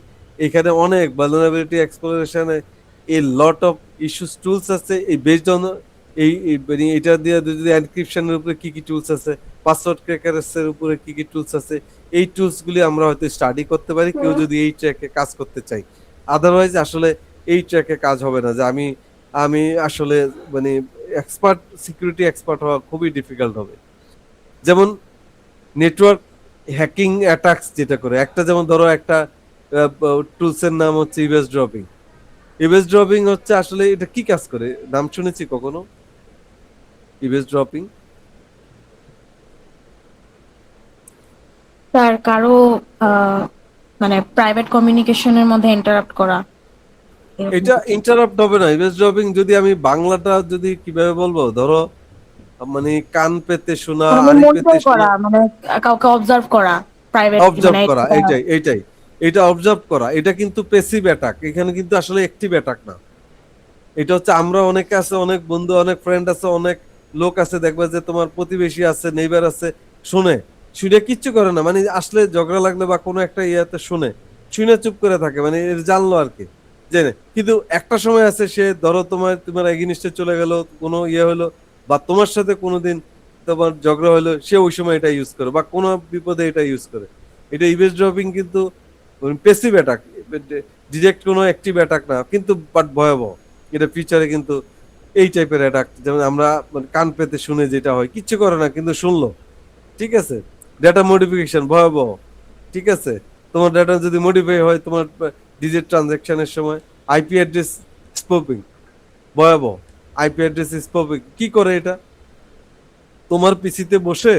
এখানে অনেক ভালনারেবিলিটি এক্সপ্লোরেশনে a lot of issues tools আছে। এই বেসড অন মানে এটা দিয়ে যদি এনক্রিপশনের উপরে কি কি টুলস আছে, পাসওয়ার্ড ক্র্যাকারসের উপরে কি কি টুলস আছে, এই টুলস গুলি আমরা হয়তো স্টাডি করতে পারি কেউ যদি এই ট্র্যাকে কাজ করতে চাই। আদারওয়াইজ আসলে এই ট্র্যাকে কাজ হবে না, যে আমি আমি আসলে মানে এক্সপার্ট, সিকিউরিটি এক্সপার্ট হওয়া খুবই ডিফিকাল্ট হবে। যেমন নেটওয়ার্ক হ্যাকিং অ্যাটাকস যেটা করে, একটা যেমন ধরো একটা টুলসের নাম হচ্ছে ইভেস ড্রপিং। ইভেস ড্রপিং হচ্ছে আসলে এটা কি কাজ করে, নাম শুনেছি কখনো ইভেস ড্রপিং? স্যার কারো আহ, মানে প্রাইভেট কমিউনিকেশনের মধ্যে ইন্টারাপ্ট করা, এরকম এটা কিছু। ইন্টারাপ্ট হবে না। ইভেস ড্রপিং যদি আমি বাংলাটা যদি কিভাবে বলবো, ধরো মানে কান পেতে শোনা, মানে আড়ি পেতে মনিটর শোনা, করা, মানে কাউকে অবজার্ভ করা, প্রাইভেট অবজার্ভ মানে করা, এইটাই এটা অবজার্ভ করা। এটা কিন্তু প্যাসিভ অ্যাটাক, এখানে কিন্তু আসলে অ্যাক্টিভ অ্যাটাক না। এটা হচ্ছে আমরা অনেকে আছে, অনেক বন্ধু, অনেক ফ্রেন্ড আছে, অনেক লোক আছে, দেখবে যে তোমার প্রতিবেশী আছে, নেইবার আছে, শুনে শুনে কিচ্ছু করে না, মানে আসলে ঝগড়া লাগলে বা কোনো একটা ইয়াতে শুনে শুনে চুপ করে থাকে, মানে এর জানলো আর কি, জেনে। কিন্তু একটা সময় আছে সে ধরো তোমার এগেইনস্টে চলে গেল, কোনো ইয়ে হলো, বা তোমার সাথে কোনোদিন তোমার ঝগড়া হলো, সে ওই সময় এটা ইউজ করে, বা কোনো বিপদে এটা ইউজ করে। এটা ইভেস ড্রপিং কিন্তু প্যাসিভ অ্যাটাক, ডিরেক্ট কোনো অ্যাক্টিভ অ্যাটাক না, কিন্তু বাট ভয়াবহ। এটা ফিউচারে কিন্তু এই টাইপের অ্যাটাক, যেমন আমরা মানে কান পেতে শুনে যেটা হয়, কিচ্ছু করে না কিন্তু শুনলো, ঠিক আছে। ডেটা মডিফিকেশন ভয়াবহ, ঠিক আছে। তোমার ডেটা যদি মডিফাই হয় তোমার ডিজিট ট্রানজাকশনের সময়, আইপি অ্যাড্রেস স্পোপিং ভয়াবহ। আইপি অ্যাড্রেস স্পোপিং কি করে এটা, তোমার পিসিতে বসে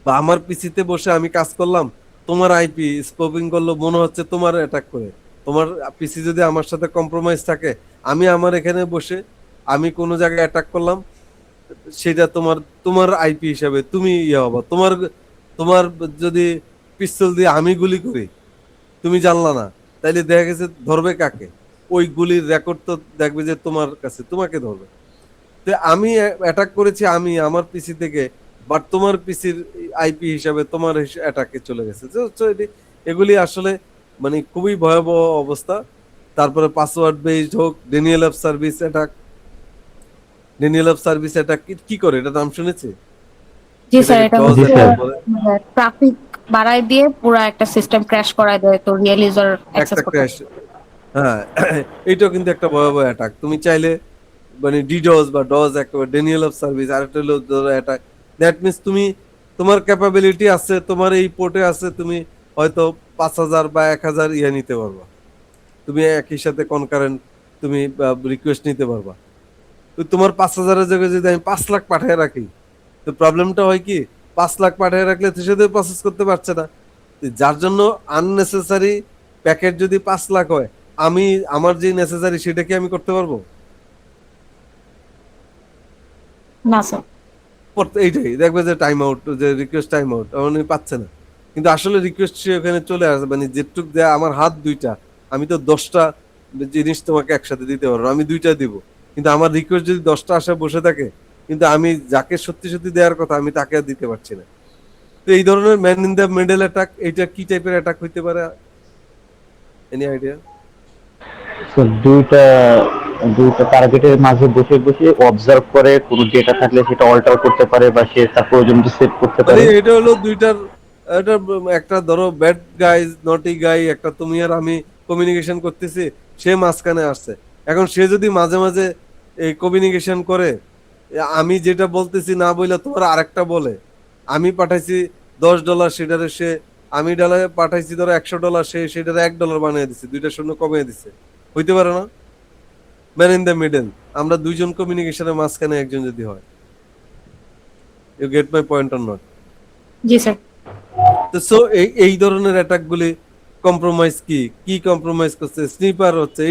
বা আমার পিসিতে বসে আমি কাজ করলাম, তোমার আইপি স্পোপিং করলো, মনে হচ্ছে তোমার অ্যাটাক করে। তোমার পিসি যদি আমার সাথে কম্প্রোমাইজ থাকে, আমি আমার এখানে বসে আমি কোনো জায়গায় অ্যাটাক করলাম, সেটা তোমার তোমার আইপি হিসাবে তুমি ইয়ে হবা। তোমার তোমার যদি পিস্তল দিয়ে আমি গুলি করি, তুমি জানলা না, তাইলে দেখা গেছে ধরবে কাকে? ওই গুলির রেকর্ড তো দেখবে যে তোমার কাছে, তোমাকে ধরবে। তো আমি অ্যাটাক করেছি আমি আমার পিসি থেকে, বাট তোমার পিসির আইপি হিসাবে তোমার অ্যাটাকে চলে গেছে। তো এগুলি আসলে মানে খুবই ভয়াবহ অবস্থা। তারপরে পাসওয়ার্ড বেসড হোক, Daniel of service attack. Daniel of service attack কি করে, এটা নাম শুনেছি? জি স্যার, এটাকে এটা ডজ জি হচ্ছে অ্যাটাক স্যার। বলে। ট্রাফিক বাড়ায় দিয়ে পুরো একটা সিস্টেম ক্র্যাশ করায় দেয়, তো রিয়েল ইউজার অ্যাক্সেস একটা করতে ক্র্যাশ, পারে। হ্যাঁ। এইটাও কিন্তু একটা ভয়াবহ অ্যাটাক। তুমি চাইলে মানে ডিডোস বা ডজ, একেবারে ডেনিয়েল অফ সার্ভিস। আরেকটা হলো অ্যাটাক, দ্যাট মিনস তুমি তোমার ক্যাপাবিলিটি আছে, তোমার এই পোর্টে আছে, তুমি হয়তো 5,000 বা 1,000 ইয়ে নিতে পারবা, তুমি একই সাথে কনকারেন্ট তুমি রিকোয়েস্ট নিতে পারবা। তো তোমার 5,000-এর জায়গায় যদি আমি 5 লাখ পাঠিয়ে রাখি, তো প্রবলেমটা হয় কি, 5 লাখ পাঠিয়ে রাখলে তো সে প্রসেস করতে পারছে না। তো যার জন্য আননেসেসারি প্যাকেট যদি 5 লাখ হয়, আমি আমার যে নেসেসারি সেটা কি আমি করতে পারবো? না স্যার। এইটাই দেখবে যে টাইম আউট, যে রিকোয়েস্ট টাইম আউট, উনি পাচ্ছে না। কিন্তু আসলে রিকোয়েস্ট সে ওখানে চলে আসে, মানে যেটুক দেয়া আমার হাত দুইটা, আমি তো 10টা জিনিস তোমাকে একসাথে দিতে পারবো, আমি দুইটা দিব। কিন্তু আমার রিকোয়েস্ট যদি 10টা আসে বসে থাকে, কিন্তু আমি যাকে সত্যি সত্যি দেওয়ার কথা আমি তাকে আর দিতে পারছি না। তো এই ধরনের man in the middle attack, এটা কি টাইপের অ্যাটাক হইতে পারে, এনি আইডিয়া? তো দুইটা দুইটা টার্গেটের মাঝে বসে বসে অবজার্ভ করে, কোনো ডেটা থাকলে সেটা অল্টার করতে পারে বা সে তার প্রয়োজন সেভ করতে মানে পারে। এটা হলো দুইটার, এটা একটা ধরো ব্যাড গাই নটি গাই, একটা তুমি আর আমি কমিউনিকেশন করতেছি, সে মাঝখানে আসছে। এখন সে যদি মাঝে মাঝে এই কমিউনিকেশন করে, আমি যেটা বলতেছি না বইলা তোমার আরেকটা বলে, আমি পাঠাইছি $10, সেটারে সে, আমি ডলারে পাঠাইছি ধরো $100, সে সেটারে $1 বানিয়ে দিছে, দুইটা শূন্য কমিয়ে দিছে, হইতে পারে না? ম্যান ইন দ্য মিডল, আমরা দুইজন কমিউনিকেশনের মাঝখানে একজন যদি হয়। You get my point or not? জি স্যার। তো সো এই ধরনের অ্যাটাক গুলি কম্প্রোমাইজ কি কি কম্প্রোমাইজ করছে, স্নিপার হচ্ছে,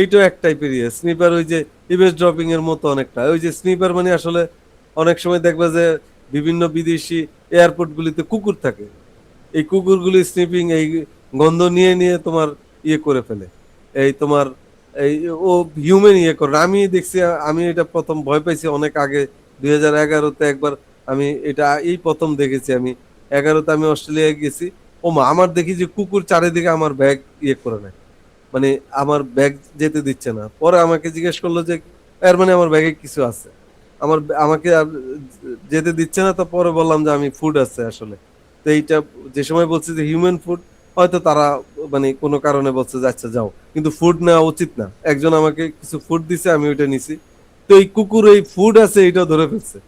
এইটাও এক টাইপের ইয়ে। স্নিপার ওই যে ইমেজ ড্রপিং এর মতো অনেকটা, ওই যে স্নিপার মানে আসলে অনেক সময় দেখবে যে বিভিন্ন বিদেশি এয়ারপোর্টগুলিতে কুকুর থাকে, এই কুকুরগুলি স্নিপিং, এই গন্ধ নিয়ে নিয়ে তোমার ইয়ে করে ফেলে, এই তোমার এই ও হিউম্যান ইয়ে করে। আমি দেখছি, আমি এটা প্রথম ভয় পাইছি অনেক আগে, 2011-তে একবার আমি এটা এই প্রথম দেখেছি। আমি 11-তে আমি অস্ট্রেলিয়ায় গেছি, ও মা, আমার দেখি যে কুকুর চারিদিকে আমার ব্যাগ ইয়ে করে নেয়, মানে আমার ব্যাগ যেতে দিচ্ছে না। পরে আমাকে জিজ্ঞেস করলো যে এর মানে আমার ব্যাগে কিছু আছে, আমাকে আর যেতে দিচ্ছে না। তো পরে বললাম যে আমি ফুড আছে আসলে। তো এইটা যে সময় বলছে যে হিউম্যান ফুড, হয়তো তারা মানে কোনো কারণে বলছে যে আচ্ছা যাও, কিন্তু ফুড নেওয়া উচিত না। একজন আমাকে কিছু ফুড দিছে, আমি ওইটা নিছি। তো এই কুকুর এই ফুড আছে এটা ধরে ফেলছে।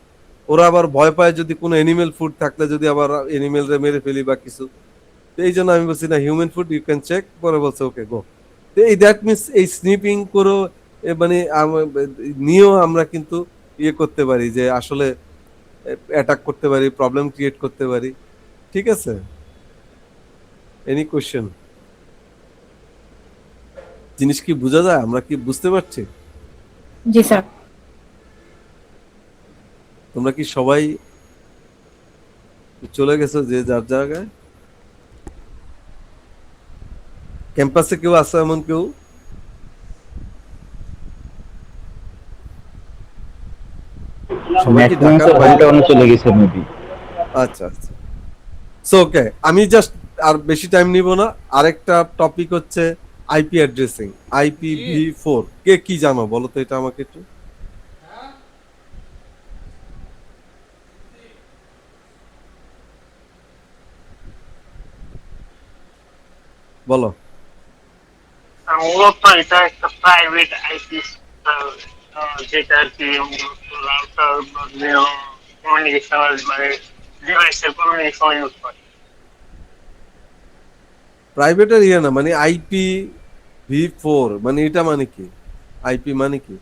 ওরা আবার ভয় পায় যদি কোনো এনিমেল ফুড থাকলে যদি আবার এনিমেল রে মেরে ফেলি বা কিছু। তো এই জন্য আমি বলছি না, human food you can check. পরে বলছে ওকে গো। তো এই দ্যাট মিনস এই স্নিপিং করো, মানে নিয়েও আমরা কিন্তু ইয়ে করতে পারি, যে আসলে অ্যাটাক করতে পারি, প্রবলেম ক্রিয়েট করতে পারি। ঠিক আছে, এনি কোশ্চেন? জিনিস কি বোঝা যায়? আমরা কি বুঝতে পারছি? জি স্যার। তোমরা কি সবাই চলে গেছো যে যার জায়গায়? ক্যাম্পাসে কেউ আছে এমন কেউ? সবাই কি ম্যাক্সিমাম ঢাকার হোম বাইরে? টাউনে চলে গেছে মেবি। আচ্ছা আচ্ছা, সো ওকে, আমি জাস্ট আর বেশি টাইম নিব না। আরেকটা টপিক হচ্ছে আইপি অ্যাড্রেসিং, IPv4। কে কি জানো বলো তো এটা আমাকে একটু বলো। মূলত এটা একটা প্রাইভেট আইপি, যেটা আর কি রাউটার কমিউনিকেশন, মানে ডিভাইসের কমিউনিকেশন ইউজ করে। প্রাইভেটের ইয়ে না, মানে IPv4 মানে এটা মানে কি? আইপি মানে কি?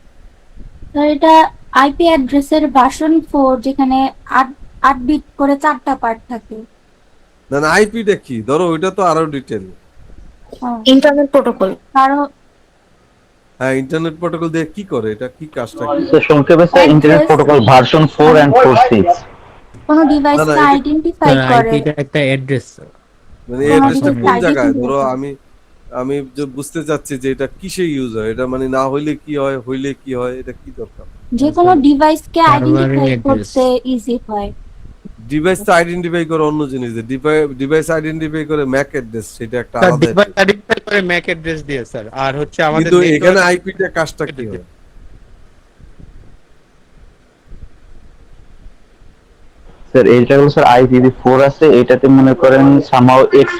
তো এটা আইপি অ্যাড্রেসের ভার্সন 4, যেখানে 8 বিট করে 4টা পার্ট থাকে। না না, আইপিটা কি? ধরো ওইটা তো আরো ডিটেল। Internet protocol. কারো হ্যাঁ, ইন্টারনেট প্রোটোকল দিয়ে কি করে? এটা কি কাজটা কি? তো সংক্ষেপে sir internet Address- protocol version 4 and 46। কোনো না, ডিভাইসকে এটা- আইডেন্টিফাই করে। আইপিটা একটা অ্যাড্রেস। মানে এই কোনো অ্যাড্রেসটা device কোন ID জায়গায়? কিন্তু ধরো হয়। আমি আমি যে বুঝতে চাচ্ছি যে এটা কিসে ইউজ হয়, এটা মানে না হইলে কি হয়, হইলে কি হয়, এটা কি দরকার? যে কোনো ডিভাইসকে Server আইডেন্টিফাই address। করতে ইজি হয়। ডিভাইস তো আইডেন্টিফাই করে অন্য জিনিস, ডিভাইস আইডেন্টিফাই করে ম্যাক অ্যাড্রেস, সেটা একটা স্যার আলাদা ডিভাইস address। আইডেন্টিফাই করে ম্যাক অ্যাড্রেস দিয়ে স্যার, আর হচ্ছে আমাদের কিন্তু এখানে network- আইপিটা কাজটা কি হয়? স্যার এইটা হলো স্যার IPv4 আছে, এটাতে মনে করেন সামহাউ এক্স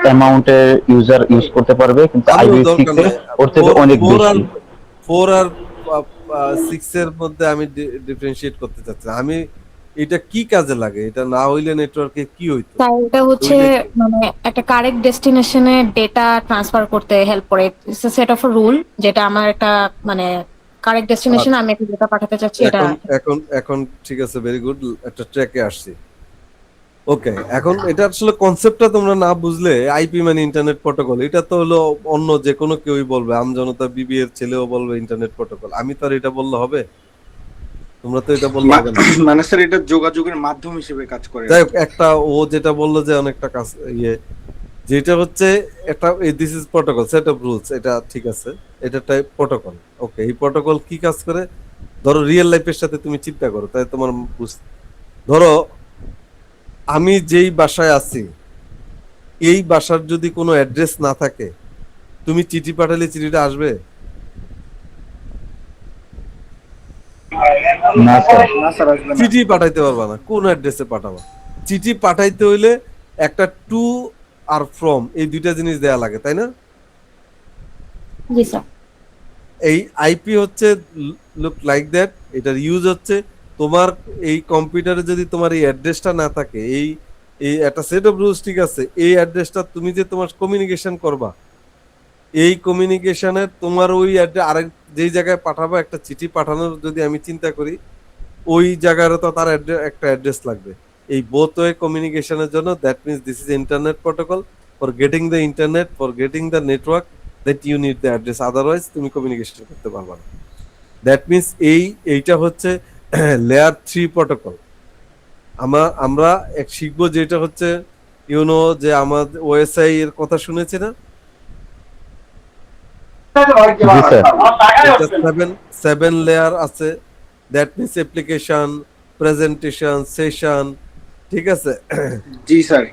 অ্যামাউন্টের ইউজার ইউজ করতে পারবে, কিন্তু আমিও IPv6 দরকার এ নাই। ওর থেকে অনেক বেশি। 4 আর 6 এর মধ্যে আমি ডিফারেন্সিয়েট করতে চাচ্ছি। আমি এটা কি কাজে লাগে? এটা না হইলে নেটওয়ার্কে কি হইতো? স্যার এটা হচ্ছে ওইটা কি? মানে একটা কারেক্ট ডেস্টিনেশনে ডেটা ট্রান্সফার করতে হেল্প করে। It's a set of a rule, যেটা আমার একটা মানে কারেক্ট ডেস্টিনেশনে আমি একটা ডেটা পাঠাতে চাচ্ছি, এটা এখন এখন এখন ঠিক আছে, ভেরি গুড, একটা ট্র্যাকে আসছি। ওকে, এখন এটা আসলে কনসেপ্টটা তোমরা না বুঝলে, আইপি মানে ইন্টারনেট প্রোটোকল, এটা তো হলো অন্য যে কোনো কেউই বলবে, আমজনতা বিবি এর ছেলেও বলবে ইন্টারনেট প্রোটোকল। আমি তো আর এটা বললে হবে? তোমরা তো এটা বললে হবে না। মানে স্যার এটা যোগাযোগের মাধ্যম হিসেবে কাজ করে। যাই হোক, একটা ও যেটা বললো যে অনেকটা কাজ ইয়ে, যেটা হচ্ছে একটা this is protocol, set of rules, এটা ঠিক আছে, এটা টাইপ প্রোটোকল। ওকে, এই প্রোটোকল কি কাজ করে? ধরো রিয়েল লাইফের সাথে তুমি চিন্তা করো, তাই তোমার ধরো আমি যেই বাসায় আছি, এই বাসার যদি কোনো অ্যাড্রেস না থাকে, তুমি চিঠি পাঠালে চিঠিটা আসবে? না স্যার, না স্যার আসবে না। চিঠি পাঠাইতে পারবা না। কোন অ্যাড্রেসে পাঠাবা? চিঠি পাঠাইতে হইলে একটা টু আর ফ্রম, এই দুইটা জিনিস দেয়া লাগে, তাই না? জি স্যার। এই আইপি হচ্ছে লুক লাইক দ্যাট। এটার ইউজ হচ্ছে তোমার এই কম্পিউটারে যদি তোমার এই অ্যাড্রেসটা না থাকে, এই এই একটা সেট অফ রুলস, ঠিক আছে, এই অ্যাড্রেসটা তুমি যে তোমার কমিউনিকেশন করবা, এই কমিউনিকেশনের তোমার ওই আরেক যেই জায়গায় পাঠাবা, একটা চিঠি পাঠানোর যদি আমি চিন্তা করি, ওই জায়গারও তো তার একটা অ্যাড্রেস লাগবে এই বোথ ওয়ে কমিউনিকেশনের জন্য। That means this is internet protocol for getting the internet, for getting the network, that you need the address, otherwise তুমি কমিউনিকেশন করতে পারবা না। দ্যাট মিনস এইটা হচ্ছে লেয়ার 3 প্রোটোকল। আমরা এক শিখবো যেটা হচ্ছে ইউনো যে আমাদের ওএসআই এর কথা শুনেছে না, জি স্যার। এটা 7 লেয়ার আছে, that means application, presentation, session, ঠিক আছে, জি sir.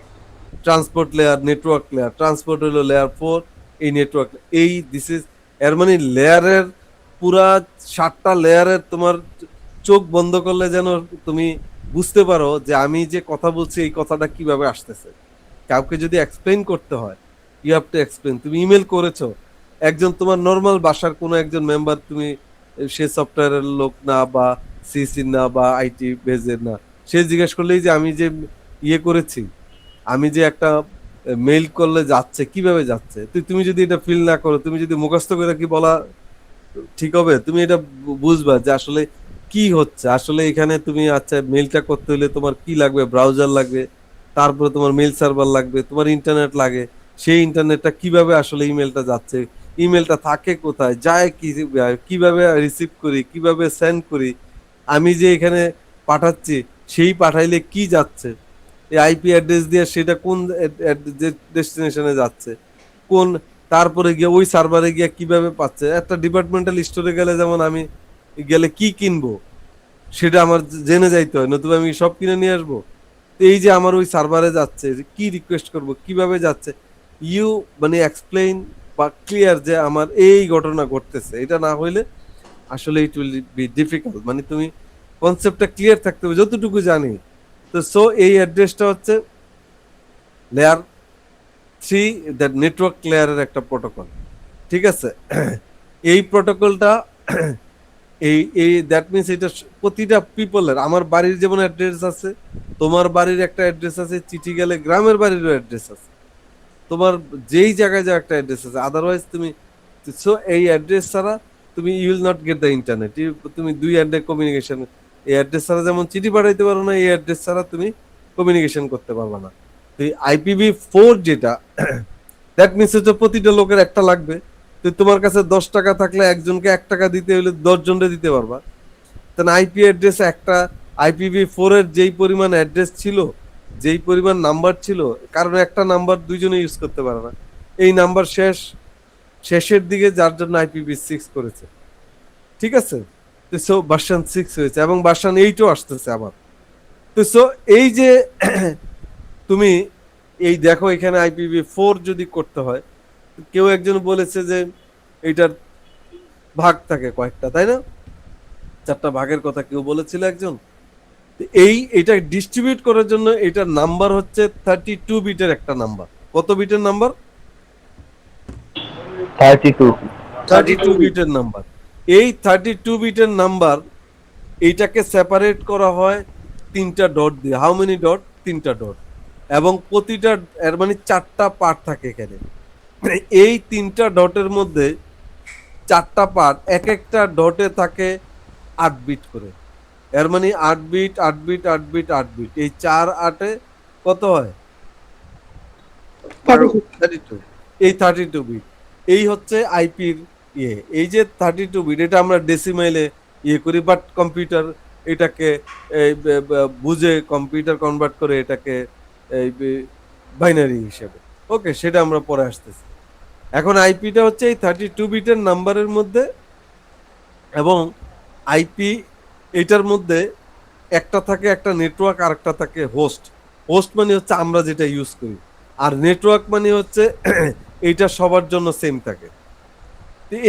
Transport layer, network layer, transport হলো লেয়ার 4, এই নেটওয়ার্ক এই দিস ইজ এর মানে লেয়ারের পুরা 7টা লেয়ারের তোমার চোখ বন্ধ করলে যেন তুমি বুঝতে পারো যে আমি যে কথা বলছি এই কথাটা কিভাবে আসতেছে। কাউকে যদি এক্সপ্লেইন করতে হয়, ইউ হ্যাভ টু এক্সপ্লেইন। তুমি ইমেল করেছো, একজন তোমার নর্মাল বাসার কোনো একজন মেম্বার, তুমি সে সফটওয়্যারের লোক না বা সিসি না বা আইটি বেজের না, সে জিজ্ঞেস করলেই যে আমি যে ইয়ে করেছি, আমি যে একটা মেইল করলে যাচ্ছে কিভাবে যাচ্ছে, তুমি যদি এটা ফিল না করো, তুমি যদি মুখস্থ করে কি বলা ঠিক হবে? তুমি এটা বুঝবা যে আসলে কি হচ্ছে। আসলে এখানে তুমি আচ্ছা মেইলটা করতে হলে তোমার কি লাগবে, ব্রাউজার লাগবে, তারপরে তোমার মেইল সার্ভার লাগবে, তোমার ইন্টারনেট লাগে, সেই ইন্টারনেটটা কিভাবে আসলে ইমেলটা যাচ্ছে, ইমেলটা থাকে কোথায়, যায় কি, কিভাবে রিসিভ করি, কিভাবে সেন্ড করি, আমি যে এখানে পাঠাচ্ছি সেই পাঠাইলে কি যাচ্ছে, এই আইপি অ্যাড্রেস দিয়ে সেটা কোন ডেস্টিনেশনে যাচ্ছে, কোন, তারপরে গিয়ে ওই সার্ভারে গিয়ে কিভাবে পাচ্ছে। একটা ডিপার্টমেন্টাল স্টোরে গেলে যেমন আমি গেলে কি কিনবো সেটা আমার জেনে যাইতে হয়, নতুবা আমি সব কিনে নিয়ে আসবো। তো এই যে আমার ওই সার্ভারে যাচ্ছে, যে কি রিকোয়েস্ট করব, কিভাবে যাচ্ছে, ইউ মানে এক্সপ্লেইন বা ক্লিয়ার যে আমার এই ঘটনা ঘটতেছে, এটা না হইলে আসলে ইট উইল বি ডিফিকাল্ট। মানে তুমি কনসেপ্টটা ক্লিয়ার থাকতে হবে যতটুকু জানি। তো সো এই অ্যাড্রেসটা হচ্ছে লেয়ার 3, দ্যাট নেটওয়ার্ক লেয়ারের একটা প্রোটোকল, ঠিক আছে। এই প্রোটোকলটা এই এই দ্যাট মিনস এটা প্রতিটা পিপলের, আমার বাড়ির যেমন অ্যাড্রেস আছে, তোমার বাড়ির একটা অ্যাড্রেস আছে, চিঠি গেলে গ্রামের বাড়িরও অ্যাড্রেস আছে, তোমার যেই জায়গায় যা একটা অ্যাড্রেস আছে, আদারওয়াইজ তুমি, সো এই অ্যাড্রেস ছাড়া তুমি you will not get the internet. তুমি দুই অ্যাড্রেস কমিউনিকেশন, এই অ্যাড্রেস ছাড়া যেমন চিঠি পাঠাইতে পারো না, এই অ্যাড্রেস ছাড়া তুমি কমিউনিকেশন করতে পারবে না। তো IPv4 যেটা, দ্যাট মিনস হচ্ছে প্রতিটা লোকের একটা লাগবে। তো তোমার কাছে 10 টাকা থাকলে একজনকে 1 টাকা দিতে হলে 10 জনকে দিতে পারবা। তাহলে আইপি অ্যাড্রেস একটা, IPv4 এর যেই পরিমাণ অ্যাড্রেস ছিল, যেই পরিমাণ নাম্বার ছিল, কারণ একটা নাম্বার দুইজনে ইউজ করতে পারে না, এই নাম্বার শেষের দিকে যার জন্য IPv6 করেছে, ঠিক আছে। তো সো ভার্সন 6 হয়েছে এবং ভার্সন 8ও আসতেছে আবার। তো সো এই যে তুমি এই দেখো এখানে IPv4 যদি করতে হয়, কেউ একজন বলেছে যে এইটার ভাগ থাকে কয়েকটা, তাই না, 4টা ভাগের কথা কেউ বলেছিল একজন। এটা ডিস্ট্রিবিউট করার জন্য এটার নাম্বার হচ্ছে 32 বিটের একটা নাম্বার। কত বিটের নাম্বার? 32 বিটের নাম্বার। এই 32 বিটের নাম্বার, এইটাকে সেপারেট করা হয় 3টা ডট দিয়ে। How many dot? 3টা ডট। এবং প্রতিটা এর মানে 4টা পার্ট থাকে এখানে। এই 3টা ডটের মধ্যে 4টা পার্ট, এক একটা ডটে থাকে 8 বিট করে। এর মানে 8 বিট 8 বিট 8 বিট 8 বিট, এই 4 8 কত হয়? 32। এই 32 বিট, এই হচ্ছে আইপির ইয়ে। এই যে 32 বিট, এটা আমরা ডেসিমাইলে ইয়ে করি, বাট কম্পিউটার এটাকে বুঝে কম্পিউটার কনভার্ট করে এটাকে এই বাইনারি হিসেবে। ওকে, সেটা আমরা পরে আসতেছি। এখন আইপিটা হচ্ছে এই 32 বিটের নাম্বারের মধ্যে, এবং আইপি এটার মধ্যে একটা থাকে একটা নেটওয়ার্ক, আর একটা থাকে হোস্ট। হোস্ট মানে হচ্ছে আমরা যেটা ইউজ করি, আর নেটওয়ার্ক মানে হচ্ছে এইটা সবার জন্য সেম থাকে।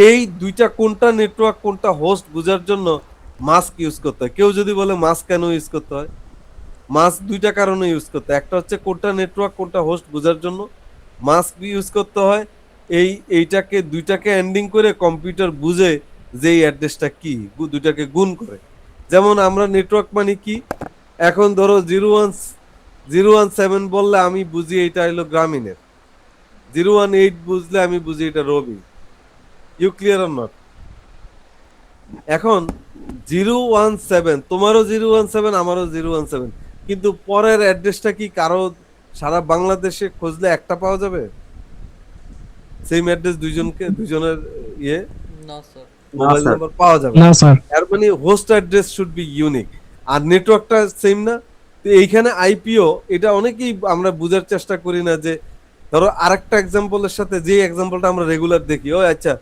এই দুইটা কোনটা নেটওয়ার্ক কোনটা হোস্ট বোঝার জন্য মাস্ক ইউজ করতে হয়। কেউ যদি বলে মাস্ক কেন ইউজ করতে হয়, মাস্ক দুইটা কারণে ইউজ করতে হয়। একটা হচ্ছে কোনটা নেটওয়ার্ক কোনটা হোস্ট বোঝার জন্য মাস্ক ইউজ করতে হয়। এইটাকে দুইটাকে এন্ডিং করে কম্পিউটার বুঝে যে এই অ্যাড্রেসটা কি, দুইটাকে গুণ করে। যেমন আমরা নেটওয়ার্ক মানে কি, এখন ধরো 017 বললে আমি বুঝি এটা হলো গ্রামীণের, 018 বুঝলে আমি বুঝি এটা Robi. You clear or not? এখন 017, তোমারও 017, আমারও 017, কিন্তু পরের অ্যাড্রেসটা কি কারো সারা বাংলাদেশে খুঁজলে একটা পাওয়া যাবে? সেম অ্যাড্রেস দুইজনের ইয়ে মোবাইল নাম্বার পাওয়া যাবে না, স্যার। এর মানে host address should be unique. আর নেটওয়ার্কটা সেম না, তো এইখানে আইপিও এটা অনেকেই আমরা বোঝার চেষ্টা করি না, যে ধরো আরেকটা এক্সাম্পলের সাথে যে এক্সাম্পলটা আমরা রেগুলার দেখি, ও আচ্ছা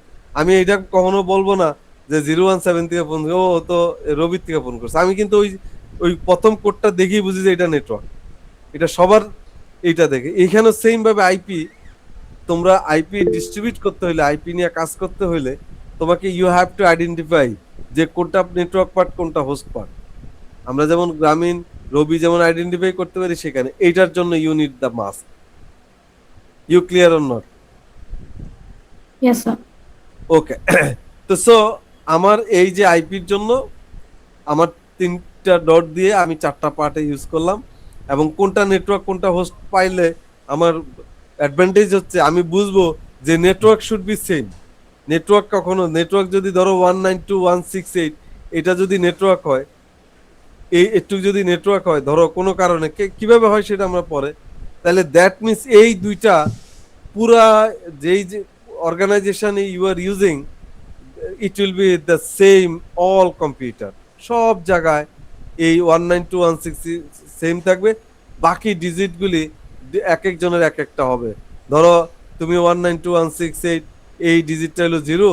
আমি এটা কখনো বলবো না যে 017 থেকে ফোন, ও তো রবির থেকে ফোন করছে, আমি কিন্তু ওই ওই প্রথম কোডটা দেখেই বুঝি যে এটা নেটওয়ার্ক, এটা সবার এইটা দেখে। এইখানে সেম ভাবে আইপি, তোমরা আইপি ডিস্ট্রিবিউট করতে হলে, আইপি নিয়ে কাজ করতে হলে তোমাকে ইউ হ্যাভ টু আইডেন্টিফাই যে কোনটা নেটওয়ার্ক পার্ট কোনটা হোস্ট পার্ট। আমরা যেমন গ্রামীণ রবি যেমন আইডেন্টিফাই করতে পারি, সেখানে এইটার জন্য you need the mask. You clear or not? Yes sir. Okay. তো সো আমার এই যে আইপির জন্য আমার 3টা ডট দিয়ে আমি 4টা পার্টে ইউজ করলাম, এবং কোনটা নেটওয়ার্ক কোনটা হোস্ট পাইলে আমার অ্যাডভান্টেজ হচ্ছে আমি বুঝবো যে network should be same. Network কখনো, নেটওয়ার্ক যদি ধরো 192.168 এটা যদি নেটওয়ার্ক হয়, এই একটু যদি নেটওয়ার্ক হয় ধরো কোনো কারণে, কিভাবে হয় সেটা আমরা পরে, তাহলে দ্যাট মিনস এই দুইটা পুরা যেই যে organisation you are using, it will be the same all computer, সব জায়গায় এই 192.168 সেম থাকবে, বাকি ডিজিটগুলি এক একজনের এক একটা হবে। ধরো তুমি 192.168 এই ডিজিটটা হলো 0,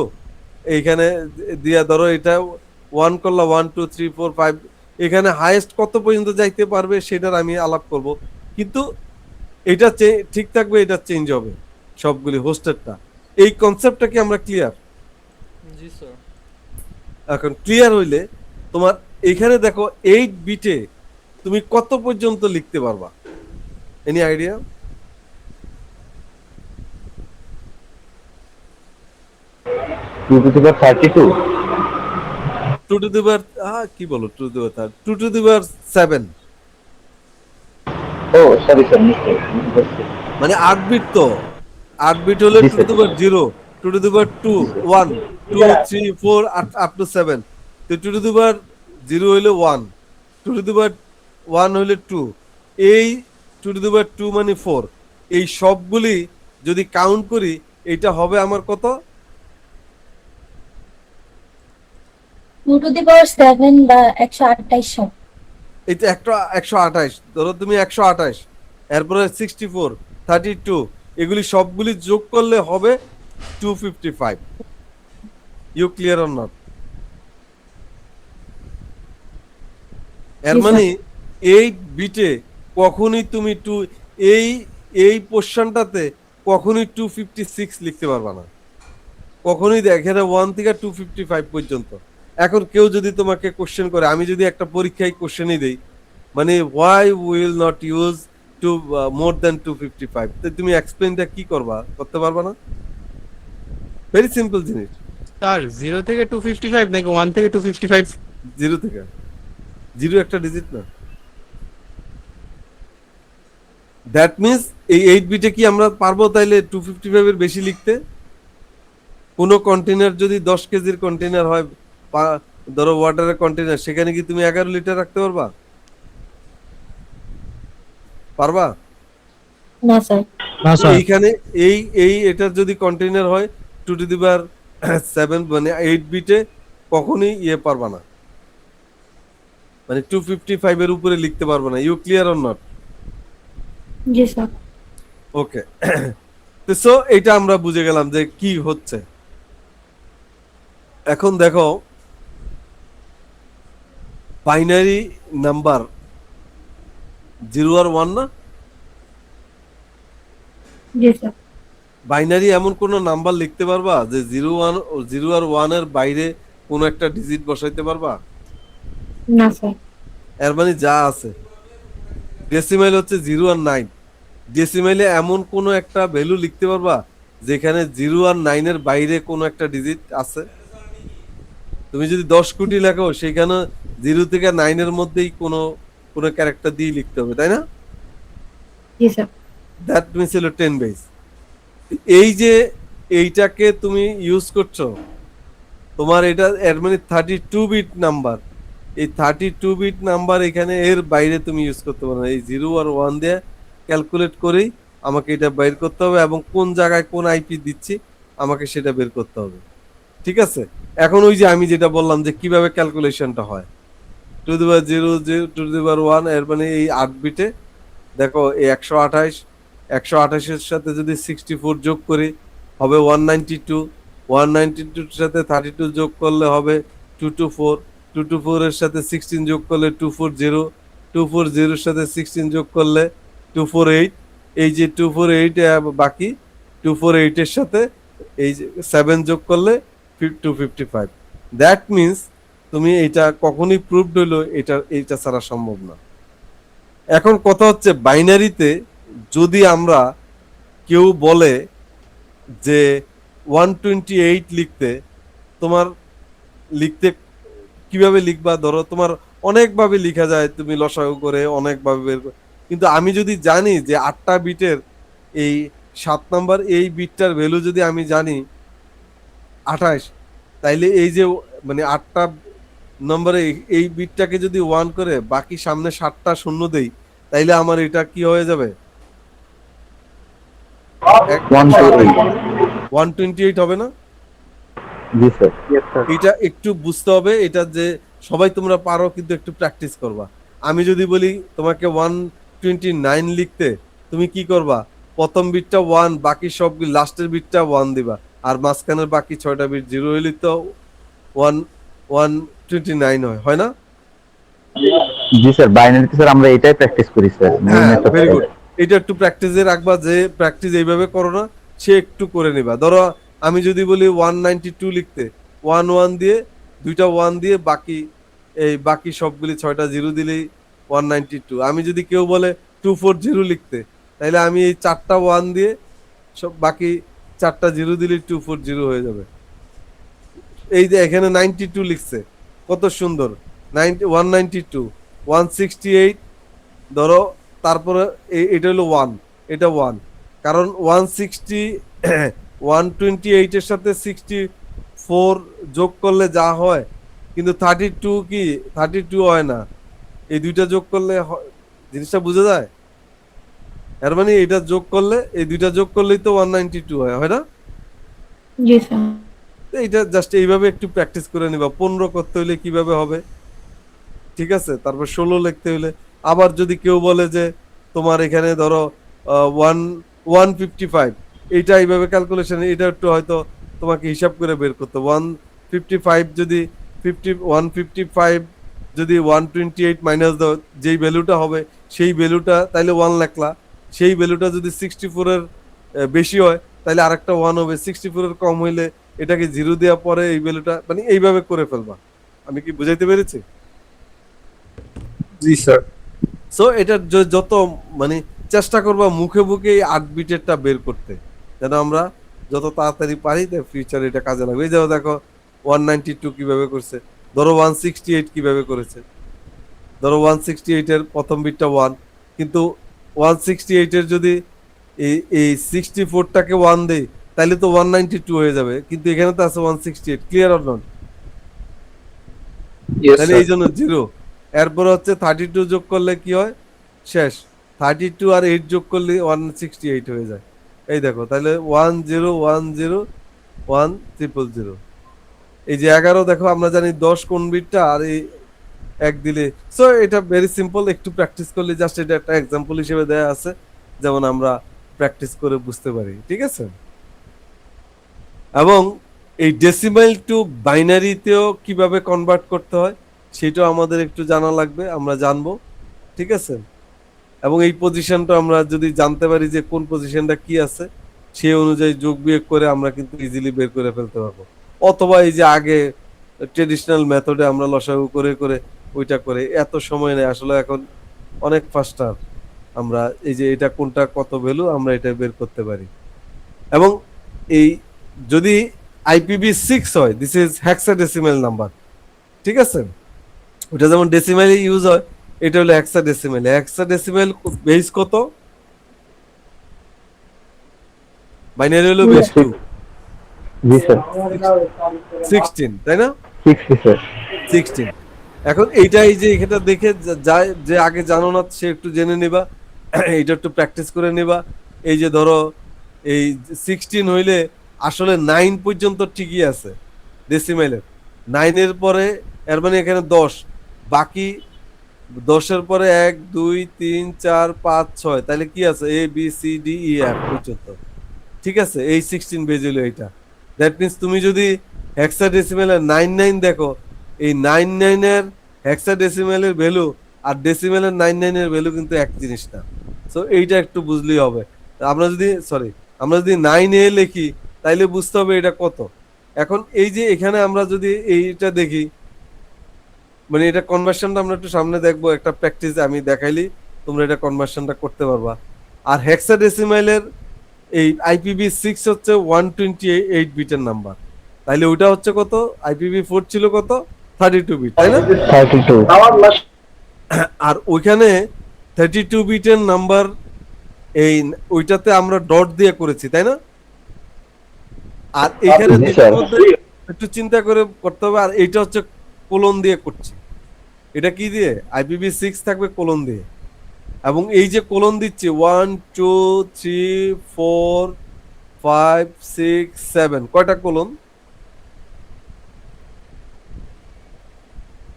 এইখানে দিয়া ধরো এটা 1 করলা 1 2 3 4 5, এখানে হাইয়েস্ট কত পর্যন্ত যাইতে পারবে সেটার আমি আলাপ করব, কিন্তু এটা ঠিক থাকবে, এটা চেঞ্জ হবে সবগুলি হোস্টেডটা। এই কনসেপ্টটা কি আমরা ক্লিয়ার? জি স্যার। এখন ক্লিয়ার হইলে তোমার এখানে দেখো 8 বিটে তুমি কত পর্যন্ত লিখতে পারবা, any idea? Two to the power 32। 2 to the power কি বলো, 2 to the power 2 to the power 7, oh sorry sir, mistake. মানে 8 বিট তো, 8 বিট হলে 2 to the power 0, 2 to the power 2 1 2 3 4 up to 7, তো 2 টু দি পাওয়ার 0 হইলে 1, 2 to the পাওয়ার 1 হইলে 2, এই 2 to the power 2 মানে 4, এই সবগুলি যদি কাউন্ট করি এটা হবে আমার কত? 2 to the power 7 বা 128 হবে। এটা একটা 128, ধরো তুমি 128, এরপরে 64 32, এগুলি সবগুলি যোগ করলে হবে 255। You clear or not? এর Yes, মানে 8 বিটে কখনোই তুমি এই এই পোর্শনটাতে কখনোই 256 লিখতে পারবা না, কখনোই। এখানে 1 থেকে 255 পর্যন্ত। এখন কেউ যদি তোমাকে কোশ্চেন করে, আমি যদি একটা পরীক্ষায় কোশ্চেনই দেই, মানে why will not use to more than 255, তো তুমি এক্সপ্লেইনটা কি করবা, করতে পারবা না? ভেরি সিম্পল জিনিস। স্যার 0 থেকে 255 নাকি 1 থেকে 255? 0 থেকে, 0 একটা ডিজিট না। দ্যাট মিন্স এই 8 বিটে কি আমরা পারবো তাইলে 255 এর বেশি লিখতে? কোনো কন্টেনার যদি 10 কেজির কন্টেনার হয়, ধরো ওয়াটারের কন্টেনার, সেখানে কি তুমি 11 লিটার রাখতে পারবা? পারবা? না স্যার। না তো এইখানে এই এই এটার যদি কন্টেনার হয় 2 টু দি পাওয়ার 7, মানে 8 বিটে কখনোই পারবা না, মানে 255 এর উপরে লিখতে পারবা না। You clear or not? জি স্যার। ওকে। তো সো এটা আমরা বুঝে গেলাম যে কি হচ্ছে। এখন দেখো বাইনারি নাম্বার 0 আর 1 না? জি স্যার। বাইনারি এমন কোন নাম্বার লিখতে পারবা যে 0 আর 1 এর বাইরে কোন একটা ডিজিট বসাইতে পারবা? না স্যার। এর মানে যা আছে ডেসিমাল হচ্ছে 0 আর 9, ডেসিমালে এমন কোন একটা ভ্যালু লিখতে পারবা যেখানে 0 আর 9 এর বাইরে কোন একটা ডিজিট আছে? তুমি যদি 10 কোটি লেখো সেখানে 0 থেকে 9 এর মধ্যেই কোন ক্যারেক্টার দিয়ে লিখতে হবে, তাই না? জি স্যার। দ্যাট মিনস হলো 10 বেস। এই যে এইটাকে তুমি ইউজ করছো, তোমার এটা এর মানে 32 বিট নাম্বার, এই 32 বিট নাম্বার এখানে এর বাইরে তুমি ইউজ করতে পারো না। এই 0 আর 1 দিয়ে ক্যালকুলেট করেই আমাকে এটা বের করতে হবে, এবং কোন জায়গায় কোন আইপি দিচ্ছি আমাকে সেটা বের করতে হবে। ঠিক আছে? এখন ওই যে আমি যেটা বললাম যে কিভাবে ক্যালকুলেশনটা হয়, two the power 0 0 two the পাওয়ার 1, এর মানে এই 8 বিটে দেখো এই 128 এর সাথে যদি 64 যোগ করি হবে 192, 192 এর সাথে 32 যোগ করলে হবে 224, 224 এর সাথে 16 যোগ করলে 240, 240 এর সাথে 16 যোগ করলে 248, এই যে 248 বাকি 248 এর সাথে এই যে 7 যোগ করলে 255। দ্যাট মিন্স তুমি এটা কখনোই প্রুভড হইলো এটা ছাড়া সম্ভব না। এখন কথা হচ্ছে বাইনারিতে যদি আমরা কেউ বলে যে 128 লিখতে, তোমার লিখতে কিভাবে লিখবা, ধরো তোমার অনেকভাবে লিখা যায়, তুমি লসাগু করে অনেকভাবে বের করে, কিন্তু আমি যদি জানি যে 8টা বিটের এই 7 নাম্বার এই বিটটার ভ্যালু যদি আমি জানি 28, তাইলে এই যে মানে 8টা নম্বরে এই বিটটাকে যদি 1 করে বাকি সামনে 7টা শূন্য দেই, তাইলে আমার এটা কি হয়ে যাবে? 128 হবে না? জি স্যার। এটা একটু বুঝতে হবে, এটা যে সবাই তোমরা পারো কিন্তু একটু প্র্যাকটিস করবা। আমি যদি বলি তোমাকে 129 লিখতে, তুমি কি করবা? প্রথম বিটটা 1, বাকি সব লাস্টের বিটটা 1 দিবা, আর মাঝখানের বাকি 6টা বিট 0 হইলে তো 129 হয় না? জি স্যার, বাইনারিতে স্যার আমরা এটাই প্র্যাকটিস করি স্যার। হ্যাঁ, ভেরি গুড। এটা একটু প্র্যাকটিসে রাখবা, যে প্র্যাকটিস এইভাবে করো না সে একটু করে নিবা। ধরো আমি যদি বলি 192 লিখতে, 1 দিয়ে দুইটা 1 দিয়ে বাকি সবগুলি 6টা 0 দিলেই 192। আমি যদি কেউ বলে 240 লিখতে, তাহলে আমি এই 4টা 1 দিয়ে সব বাকি 4টা 0 দিলেই 240 হয়ে যাবে। এই যে এখানে 92 লিখছে, কত সুন্দর, 192, 168 ধরো, তারপরে এটা হলো 1, এটা 1, কারণ 128 এর সাথে 64 যোগ করলে যা হয়, কিন্তু 32 কি 32 হয় না, এই দুইটা যোগ করলে জিনিসটা বোঝা যায়। এর মানে এটা যোগ করলে, এই দুইটা যোগ করলেই তো 192 হয় না? জি স্যার। এইটা জাস্ট এইভাবে একটু প্র্যাকটিস করে নিবা। 15 করতে হলে কিভাবে হবে, ঠিক আছে? তারপর 16 লিখতে হলে, আবার যদি কেউ বলে যে তোমার এখানে ধরো 155, এইটা এইভাবে ক্যালকুলেশন, এটা একটু হয়তো তোমাকে হিসাব করে বের করতে। 155 যদি 155 যদি 128 মাইনাস দাও, যেই ভ্যালুটা হবে সেই ভ্যালুটা, তাইলে 1 লেখলা। সেই ভ্যালুটা যদি 64 এর বেশি হয়, তাহলে আরেকটা 1 হবে। 64 এর কম হইলে এটাকে 0 দেওয়ার পরে এই ভ্যালুটা, মানে এইভাবে করে ফেলবা। আমি কি বুঝাইতে পেরেছি? জি স্যার। সো এটা যত মানে চেষ্টা করবা মুখে মুখে এই 8 বিটেরটা বের করতে, যেন আমরা যত তাড়াতাড়ি পারি, ফিউচারে এটা কাজে লাগবে। এই যে দেখো 192 কিভাবে করছে, ধরো 168 কিভাবে করেছে। ধরো 168 এর প্রথম বিটটা 1, কিন্তু 168 এর যদি এই 64টাকে 1 দেই, তাহলে তো 192 হয়ে যাবে, কিন্তু এখানে তো আছে 168। Clear or not? তাহলে এই জন্য 0। এরপর হচ্ছে 32 যোগ করলে কি হয়, শেষ। 32 আর 8 যোগ করলে 168 হয়ে যায়। এই দেখো, তাহলে 1010101000। এই যে 11 দেখো, আমরা জানি 10 কোন বিটটা, আর এই 1 দিলে। সো এটা ভেরি সিম্পল, একটু প্র্যাকটিস করলে, জাস্ট এটা একটা এক্সাম্পল হিসেবে দেয়া আছে, যেমন আমরা প্র্যাকটিস করে বুঝতে পারি, ঠিক আছে? এবং এই ডেসিমাল টু বাইনারিতেও কিভাবে কনভার্ট করতে হয় সেটাও আমাদের একটু জানা লাগবে, আমরা জানবো, ঠিক আছে? এবং এই পজিশনটা আমরা যদি জানতে পারি যে কোন পজিশনটা কি আছে, সেই অনুযায়ী যোগ বিয়োগ করে আমরা কিন্তু ইজিলি বের করে ফেলতে পারবো। অথবা এই যে আগে ট্রেডিশনাল মেথডে আমরা লসাগু করে করে ওইটা করে, এত সময় নেই আসলে, এখন অনেক ফাস্টার। আমরা এই যে এটা কোনটা কত ভ্যালু, আমরা এটা বের করতে পারি। এবং এই যদি IPv6 হয়, দিস ইজ হেক্সাডেসিমাল নাম্বার, ঠিক আছে? ওটা যেমন ডেসিমালে ইউজ হয়, এটা হলো হেক্সাডেসিমাল। হেক্সাডেসিমাল বেস কত? বাইনারি হলো বেস 2, জি স্যার। 16, তাই না? 60 স্যার। 16। এখন এইটাই যে এখানে দেখে যায়, যে আগে জানো না সে একটু জেনে নিবা, এটা একটু প্র্যাকটিস করে নিবা। এই যে ধরো এই 16 হইলে আসলে 9 পর্যন্ত ঠিকই আছে ডেসিমালের, 9 এর পরে এর মানে এখানে 10 বাকি 10-এর পরে 1 2 3 4 5 6, তাহলে কি আছে A B C D E F পর্যন্ত, ঠিক আছে? এই 16 বেজ হলো এটা। দ্যাট মিন্স তুমি যদি হেক্সাডেসিমেলের 99 দেখো, এই 99 এর হেক্সাডেসিমেলের ভ্যালু আর ডেসিমেলের 99 এর ভ্যালু কিন্তু এক জিনিস না। সো এইটা একটু বুঝলেই হবে। আমরা যদি 9A লিখি তাইলে বুঝতে হবে এটা কত। এখন এই যে এখানে আমরা যদি এইটা দেখি, মানে এটা কনভার্সনটা আমরা একটু সামনে দেখবো, একটা প্র্যাকটিস আমি দেখাইলি তোমরা এটা কনভার্সনটা করতে পারবা। আর হেক্সাডেসিমেলের এই IPv6 হচ্ছে 128 বিটের নাম্বার, তাইলে ওটা হচ্ছে কত? IPv4 ছিল কত? 32 বিট, তাই না? 32। আর ওইখানে 32 বিটের নাম্বার, এই ওইটাতে আমরা ডট দিয়ে করেছি, তাই না? আর এখানে জি, দুটোর স্যার। মধ্যে একটু চিন্তা করে করতে হবে। আর এইটা হচ্ছে কোলন দিয়ে করছি। এটা কি দিয়ে? IPv6 থাকবে কোলন দিয়ে, এবং এই যে কোলন দিচ্ছি 1 2 3 4 5 6 7, কয়টা কোলন?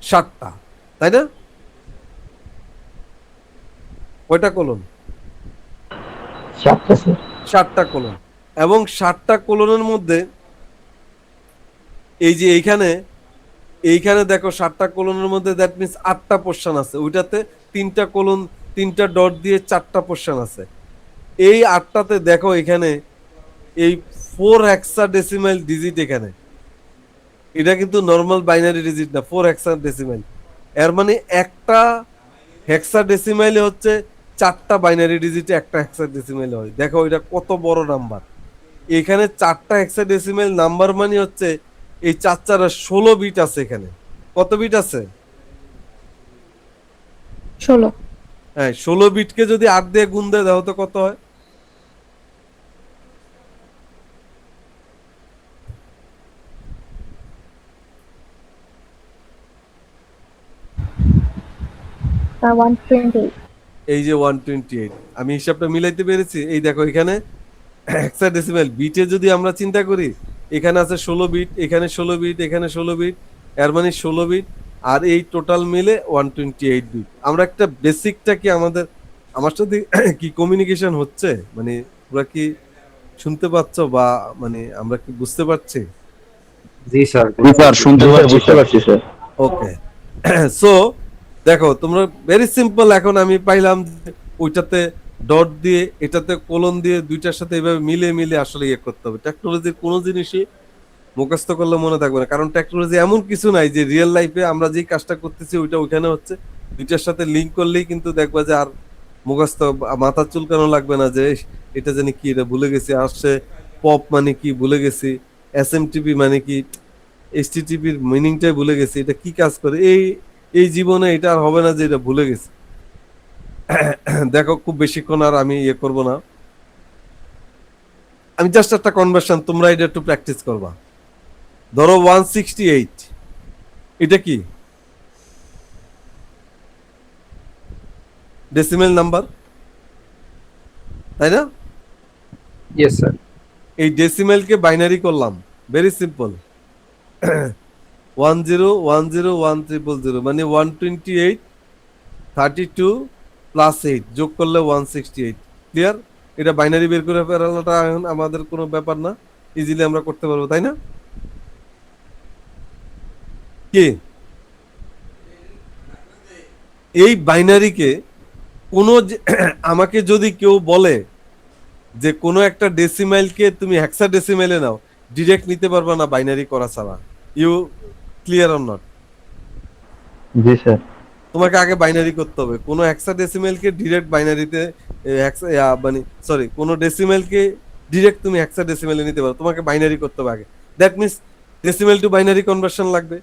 7টা, তাই না? কয়টা কোলন? 7টা স্যার। 7টা কোলন। এবং 7টা কোলনের মধ্যে এই যে এইখানে দেখো 7টা কোলনের মধ্যে দ্যাট মিন্স 8টা পোরশন আছে। ওইটাতে 3টা কোলন 3টা ডট দিয়ে 4টা পোরশন আছে। এই 8টাতে দেখো এখানে এই 4 হেক্সাডেসিমাল ডিজিট এখানে। এটা কিন্তু নরমাল বাইনারি ডিজিট না, 4 হেক্সাডেসিমাল। এর মানে একটা হেক্সাডেসিমালে হচ্ছে 4টা বাইনারি ডিজিটে একটা হেক্সাডেসিমাল হয়। দেখো এটা কত বড় নাম্বার। এখানে 4টা হেক্সাডেসিমাল নাম্বার মানে হচ্ছে এই 4 4 16 বিট আছে এখানে। কত বিট আছে? 16। হ্যাঁ, 16 বিটকে যদি 8 দিয়ে গুণ দেয় দাও তো কত হয়? তা 128। এই যে 128, আমি হিসাবটা মিলাইতে পেরেছি। এই দেখো এখানে হেক্সাডেসিমাল বিটে যদি আমরা চিন্তা করি, এখানে আছে 16 বিট, এখানে 16 বিট, এখানে 16 বিট, এর মানে 16 বিট, আর এই টোটাল মিলে 128 বিট। আমরা একটা বেসিকটা কি আমার সাথে কি কমিউনিকেশন হচ্ছে, মানে তোমরা কি শুনতে পাচ্ছ, বা মানে আমরা কি বুঝতে পারছি? জি স্যার। স্যার শুনতে বুঝতে পারছি স্যার। ওকে। সো দেখো তোমরা ভেরি সিম্পল। এখন আমি পাইলাম যে ওইটাতে ডট দিয়ে এটাতে কোলন দিয়ে দুইটার সাথে এইভাবে মিলে আসলে ইয়ে করতে হবে। টেকনোলজির কোনো জিনিসই মুখস্থ করলে মনে থাকবে না, কারণ টেকনোলজি এমন কিছু নাই যে রিয়েল লাইফে আমরা যেই কাজটা করতেছি ওইটা ওইখানে হচ্ছে। দুইটার সাথে লিঙ্ক করলেই কিন্তু দেখবা যে আর মুখস্থ মাথা চুলকানো লাগবে না যে এটা জানি কি, এটা ভুলে গেছি, আসছে পপ মানে কি ভুলে গেছি, SMTP মানে কি, HTTPর মিনিংটাই ভুলে গেছি, এটা কি কাজ করে। এই জীবনে এটা আর হবে না যে এটা ভুলে গেছি। দেখো খুব বেশিক্ষণ আর আমি ইয়ে করব না, আমি জাস্ট একটা কনভার্সন, তোমরা এটা একটু প্র্যাকটিস করবা। ধরো 168, এটা কি ডেসিমেল নাম্বার, তাই না? Yes sir. এই ডেসিমেলকে বাইনারি করলাম, ভেরি সিম্পল। 1010100 মানে 128 32 প্লাস 8 যোগ করলে 168। ক্লিয়ার? এটা বাইনারি বের করে ফেলাটা এখন আমাদের কোনো ব্যাপার না, ইজিলি আমরা করতে পারবো, তাই না? কি এই বাইনারিকে কোনো আমাকে যদি কেউ বলে যে কোনো একটা ডেসিমাইলকে তুমি হেক্সাডেসিমাইলে নাও, ডিরেক্ট নিতে পারবা না বাইনারি করা ছাড়া। You clear or not? জি স্যার। তোমাকে আগে বাইনারি করতে হবে। কোনো হেক্সাডেসিমালকে ডিরেক্ট বাইনারিতে মানে সরি, কোনো ডেসিমালকে ডিরেক্ট তুমি হেক্সাডেসিমালে নিতে পারো, তোমাকে বাইনারি করতে হবে আগে। That means decimal two binary conversion লাগবে।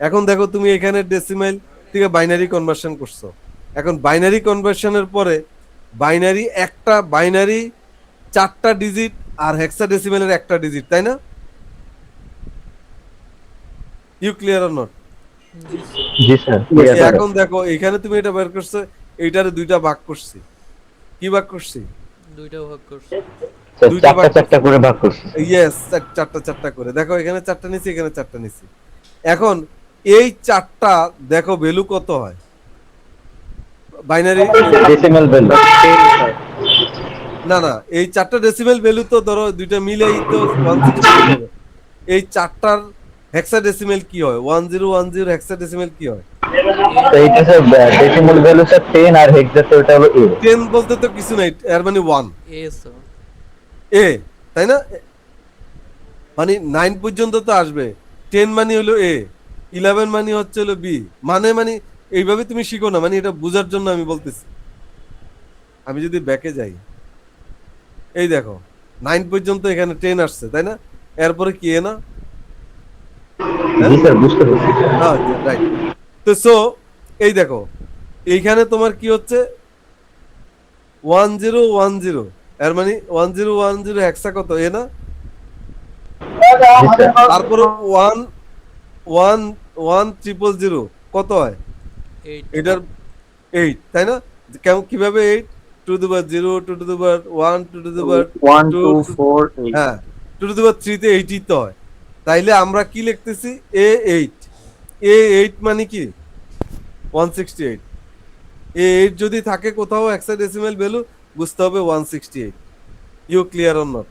এখন দেখো তুমি এখানে ডেসিমাল থেকে বাইনারি কনভার্সন করছো। এখন বাইনারি কনভার্সনের পরে বাইনারি 4টা ডিজিট আর হেক্সাডেসিমালের একটা ডিজিট, তাই না? You clear or not? জি স্যার। এখন দেখো এখানে তুমি এটা বের করছো, এইটারে দুইটা ভাগ করছি। কি ভাগ করছি? দুইটা ভাগ করছে। দুইটা ভাগ চারটা করে ভাগ করছি। ইয়েস, চারটা করে। দেখো এখানে 4টা নিছি, এখানে 4টা নিছি। এখন এই চারটা দেখো ভ্যালু কত হয় বাইনারি। Decimal value. না না, এই চারটা ডেসিমেল ভ্যালু তো ধরো দুইটা মিলেই তো 168 হবে। এই চারটার হেক্সাডেসিমেল কি হয়? 1010 হেক্সাডেসিমেল কি হয়? তো এইটা স্যার ডেসিমেল ভ্যালু স্যার 10 আর হেক্সাতে ওটা হলো A। 10 বলতে তো কিছু নাই, এর মানে 1 এস স্যার। এ, তাই না? মানে 9 পর্যন্ত তো আসবে। 10 মানে হলো এ, 11 মানে হচ্ছে হলো বি। মানে এইভাবে তুমি শিখো না, মানে এটা বোঝার জন্য আমি বলতেছি। আমি যদি ব্যাকে যাই, এই দেখো 9 পর্যন্ত এখানে 10 আসছে, তাই না? এরপরে কি এ না? জি স্যার, বুঝতে পেরেছি। হ্যাঁ রাইট। তো সো এই দেখো এইখানে তোমার কি হচ্ছে 1010, এর মানে 1010 হেক্সা কত এ না? জি স্যার। তারপরে 110 কত হয়? 8 এটার 8, তাই না? কেমন কিভাবে 8? 2 to the power 0, 2 to the power 1, 2 to the পাওয়ার 1 2, 2 4 8 হ্যাঁ 2 টু দি পাওয়ার 3 তে 8 তো হয়। তাইলে আমরা কি লিখতেছি? A8। A8 মানে কি 168। A8 যদি থাকে কোথাও হেক্সাডেসিমাল ভ্যালু, বুঝতে হবে 168। You clear or not?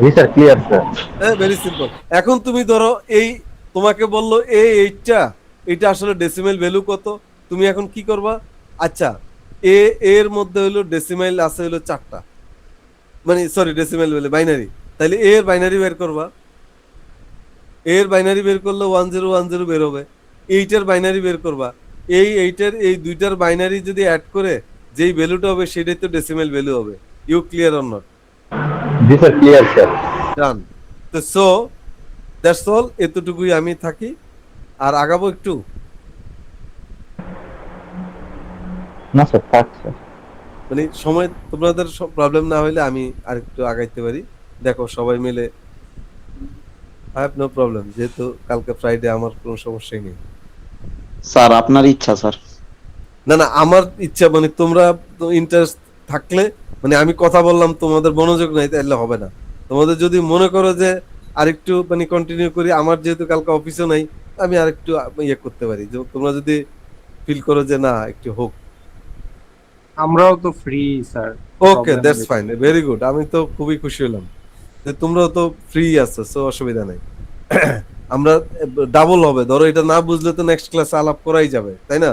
জি স্যার, ক্লিয়ার স্যার। হ্যাঁ, ভেরি সিম্পল। এখন তুমি ধরো এই তোমাকে বললো A8টা, এটা আসলে ডেসিমেল ভ্যালু কত? তুমি এখন কি করবা? আচ্ছা, এর মধ্যে হলো ডেসিমেল আছে হলো 4টা, মানে সরি ডেসিমেল ভ্যালু বাইনারি। তাহলে এর বাইনারি বের করবা। এর বাইনারি বের করলে 1010 বের হবে। 8 এর বাইনারি বের করবা। এই 8 এর এই দুইটার বাইনারি যদি অ্যাড করে যেই ভ্যালুটা হবে সেটাই তো ডেসিমেল ভ্যালু হবে। You clear or not? জি স্যার, ক্লিয়ার স্যার। ডান। তো সো দ্যাটস অল, এতটুকুই আমি থাকি। আর আগাবো একটু? না স্যার, থাক স্যার। মানে সময় তোমাদের প্রবলেম না হইলে আমি আরেকটু আগাইতে পারি। দেখো সবাই মিলে, আই হ্যাভ নো প্রবলেম, যেহেতু কালকে ফ্রাইডে আমার কোনো সমস্যাই নেই। স্যার আপনার ইচ্ছা স্যার। না না, আমার ইচ্ছা মানে তোমরা ইন্টারেস্ট থাকলে, মানে আমি কথা বললাম তোমাদের মনোযোগ নাই তাহলে হবে না। তোমাদের যদি মনে করো যে আরেকটু মানে কন্টিনিউ করি, আমার যেহেতু কালকে অফিসও নাই, আমি আরেকটু ইয়ে করতে পারি। যে তোমরা যদি ফিল করো যে না একটু হোক, আমরাও তো free sir. Okay that's fine, very good. আমি তো খুবই খুশি হলাম যে তোমরাও তো ফ্রি আছো, সো অসুবিধা নাই। আমরা ডাবল হবে, ধরো এটা না বুঝলে তো নেক্সট ক্লাসে আলাপ করাই যাবে, তাই না?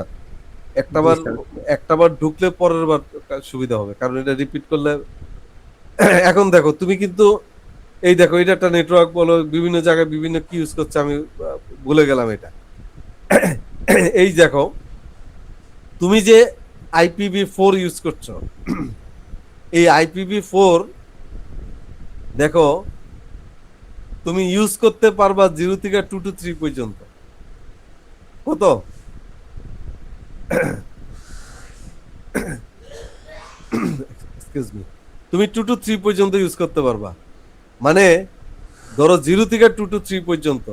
একটাবার স্যার। একটাবার ঢুকলে পরের বার সুবিধা হবে, কারণ এটা রিপিট করলে। এখন দেখো তুমি কিন্তু এই দেখো এটা একটা নেটওয়ার্ক বলো, বিভিন্ন জায়গায় বিভিন্ন কি ইউজ করছে, আমি ভুলে গেলাম এটা। এই দেখো তুমি যে IPv4 ইউজ করছো, এই IPv4 দেখো তুমি ইউজ করতে পারবা 0 থেকে 2 to 3 পর্যন্ত। কত? এক্সকিউজ মি, তুমি 2 to 3 পর্যন্ত ইউজ করতে পারবা। মানে ধরো 0 থেকে 2 to 3 পর্যন্ত।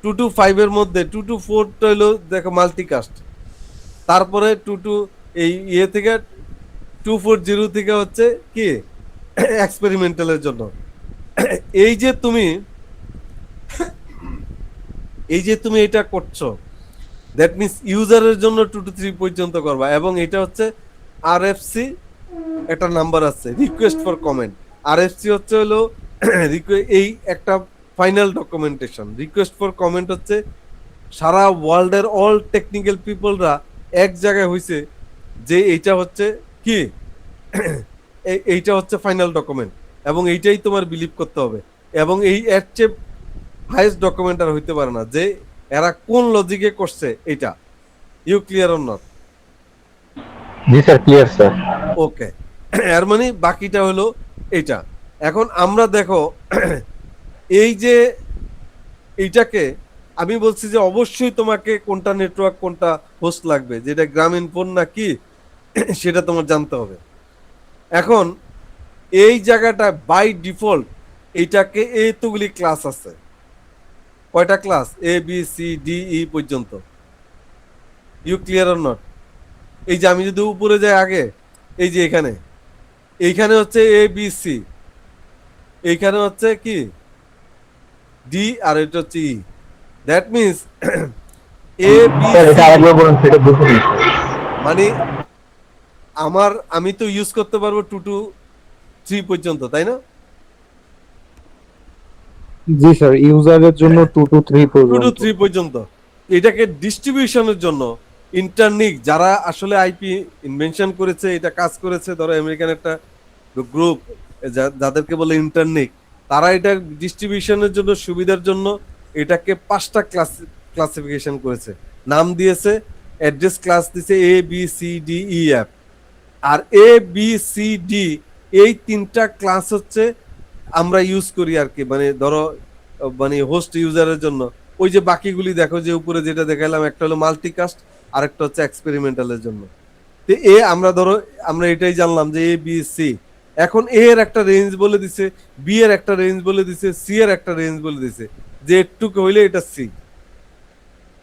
2 to 5 এর মধ্যে 2 to 4 টা হলো দেখো মাল্টিকাস্ট। তারপরে 2 to এই ইয়ে থেকে 240 থেকে হচ্ছে কি এক্সপেরিমেন্টালের জন্য। এই যে তুমি এটা করছো, দ্যাট মিন্স ইউজারের জন্য 2 to 3 পর্যন্ত করবা। এবং এটা হচ্ছে RFC, একটা নাম্বার আছে রিকোয়েস্ট ফর কমেন্ট। RFC হচ্ছে হলো এই একটা final documentation. Request for comment হচ্ছে সারা ওয়ার্ল্ডের অল টেকনিক্যাল পিপলরা এক জায়গায় হইছে যে এইটা হচ্ছে কি এইটা হচ্ছে ফাইনাল ডকুমেন্ট, এবং এইটাই তোমার বিলিভ করতে হবে। এবং এই এর চেয়ে হাইয়েস্ট ডকুমেন্ট আর হইতে পারে না, যে এরা কোন লজিকে করছে এটা। You clear or not? জি স্যার, ক্লিয়ার স্যার। ওকে, এর মানে বাকিটা হলো এটা। এখন আমরা দেখো এই যে এইটাকে আমি বলছি যে অবশ্যই তোমাকে কোনটা নেটওয়ার্ক কোনটা হোস্ট লাগবে, যেটা গ্রামীণ ফোন নাকি সেটা তোমার জানতে হবে। এখন এই জায়গাটা বাই ডিফল্ট এইটাকে এতগুলি ক্লাস আছে। কয়টা ক্লাস? ABCDE পর্যন্ত। You clear or not? এই যে আমি যদি উপরে যাই আগে, এই যে এইখানে হচ্ছে ABC, এইখানে হচ্ছে কি D, আর এটা হচ্ছে E। That means A B sir এটা আরেকবার বলুন, সেটা বুঝিনি। মানে আমি তো ইউজ করতে পারবো 2 to 3 পর্যন্ত, তাই না? জি স্যার, ইউজারের জন্য 2 to 3 2 to পর্যন্ত। 3 পর্যন্ত। এটাকে ডিস্ট্রিবিউশনের জন্য ইন্টারনিক যারা আসলে আইপি ইনভেনশন করেছে, এটা কাজ করেছে, ধরো আমেরিকান একটা গ্রুপ যাদেরকে বলে ইন্টারনিক, তারা এটা ডিস্ট্রিবিউশনের জন্য সুবিধার জন্য এটাকে 5টা ক্লাসিফিকেশন করেছে, নাম দিয়েছে, অ্যাড্রেস ক্লাস দিয়েছে A B C D E F. আর এ বি সি ডি এই 3টা ক্লাস হচ্ছে আমরা ইউজ করি আর কি, মানে ধরো মানে হোস্ট ইউজারের জন্য। ওই যে বাকিগুলি দেখো যে উপরে যেটা দেখাইলাম, একটা হলো মাল্টিকাস্ট আর একটা হচ্ছে এক্সপেরিমেন্টালের জন্য। তো আমরা এটাই জানলাম যে এ বি সি। এখন এ এর একটা রেঞ্জ বলে দিছে, বি এর একটা রেঞ্জ বলে দিছে, সি এর একটা রেঞ্জ বলে দিছে, যে একটুকু হইলে এটা সি।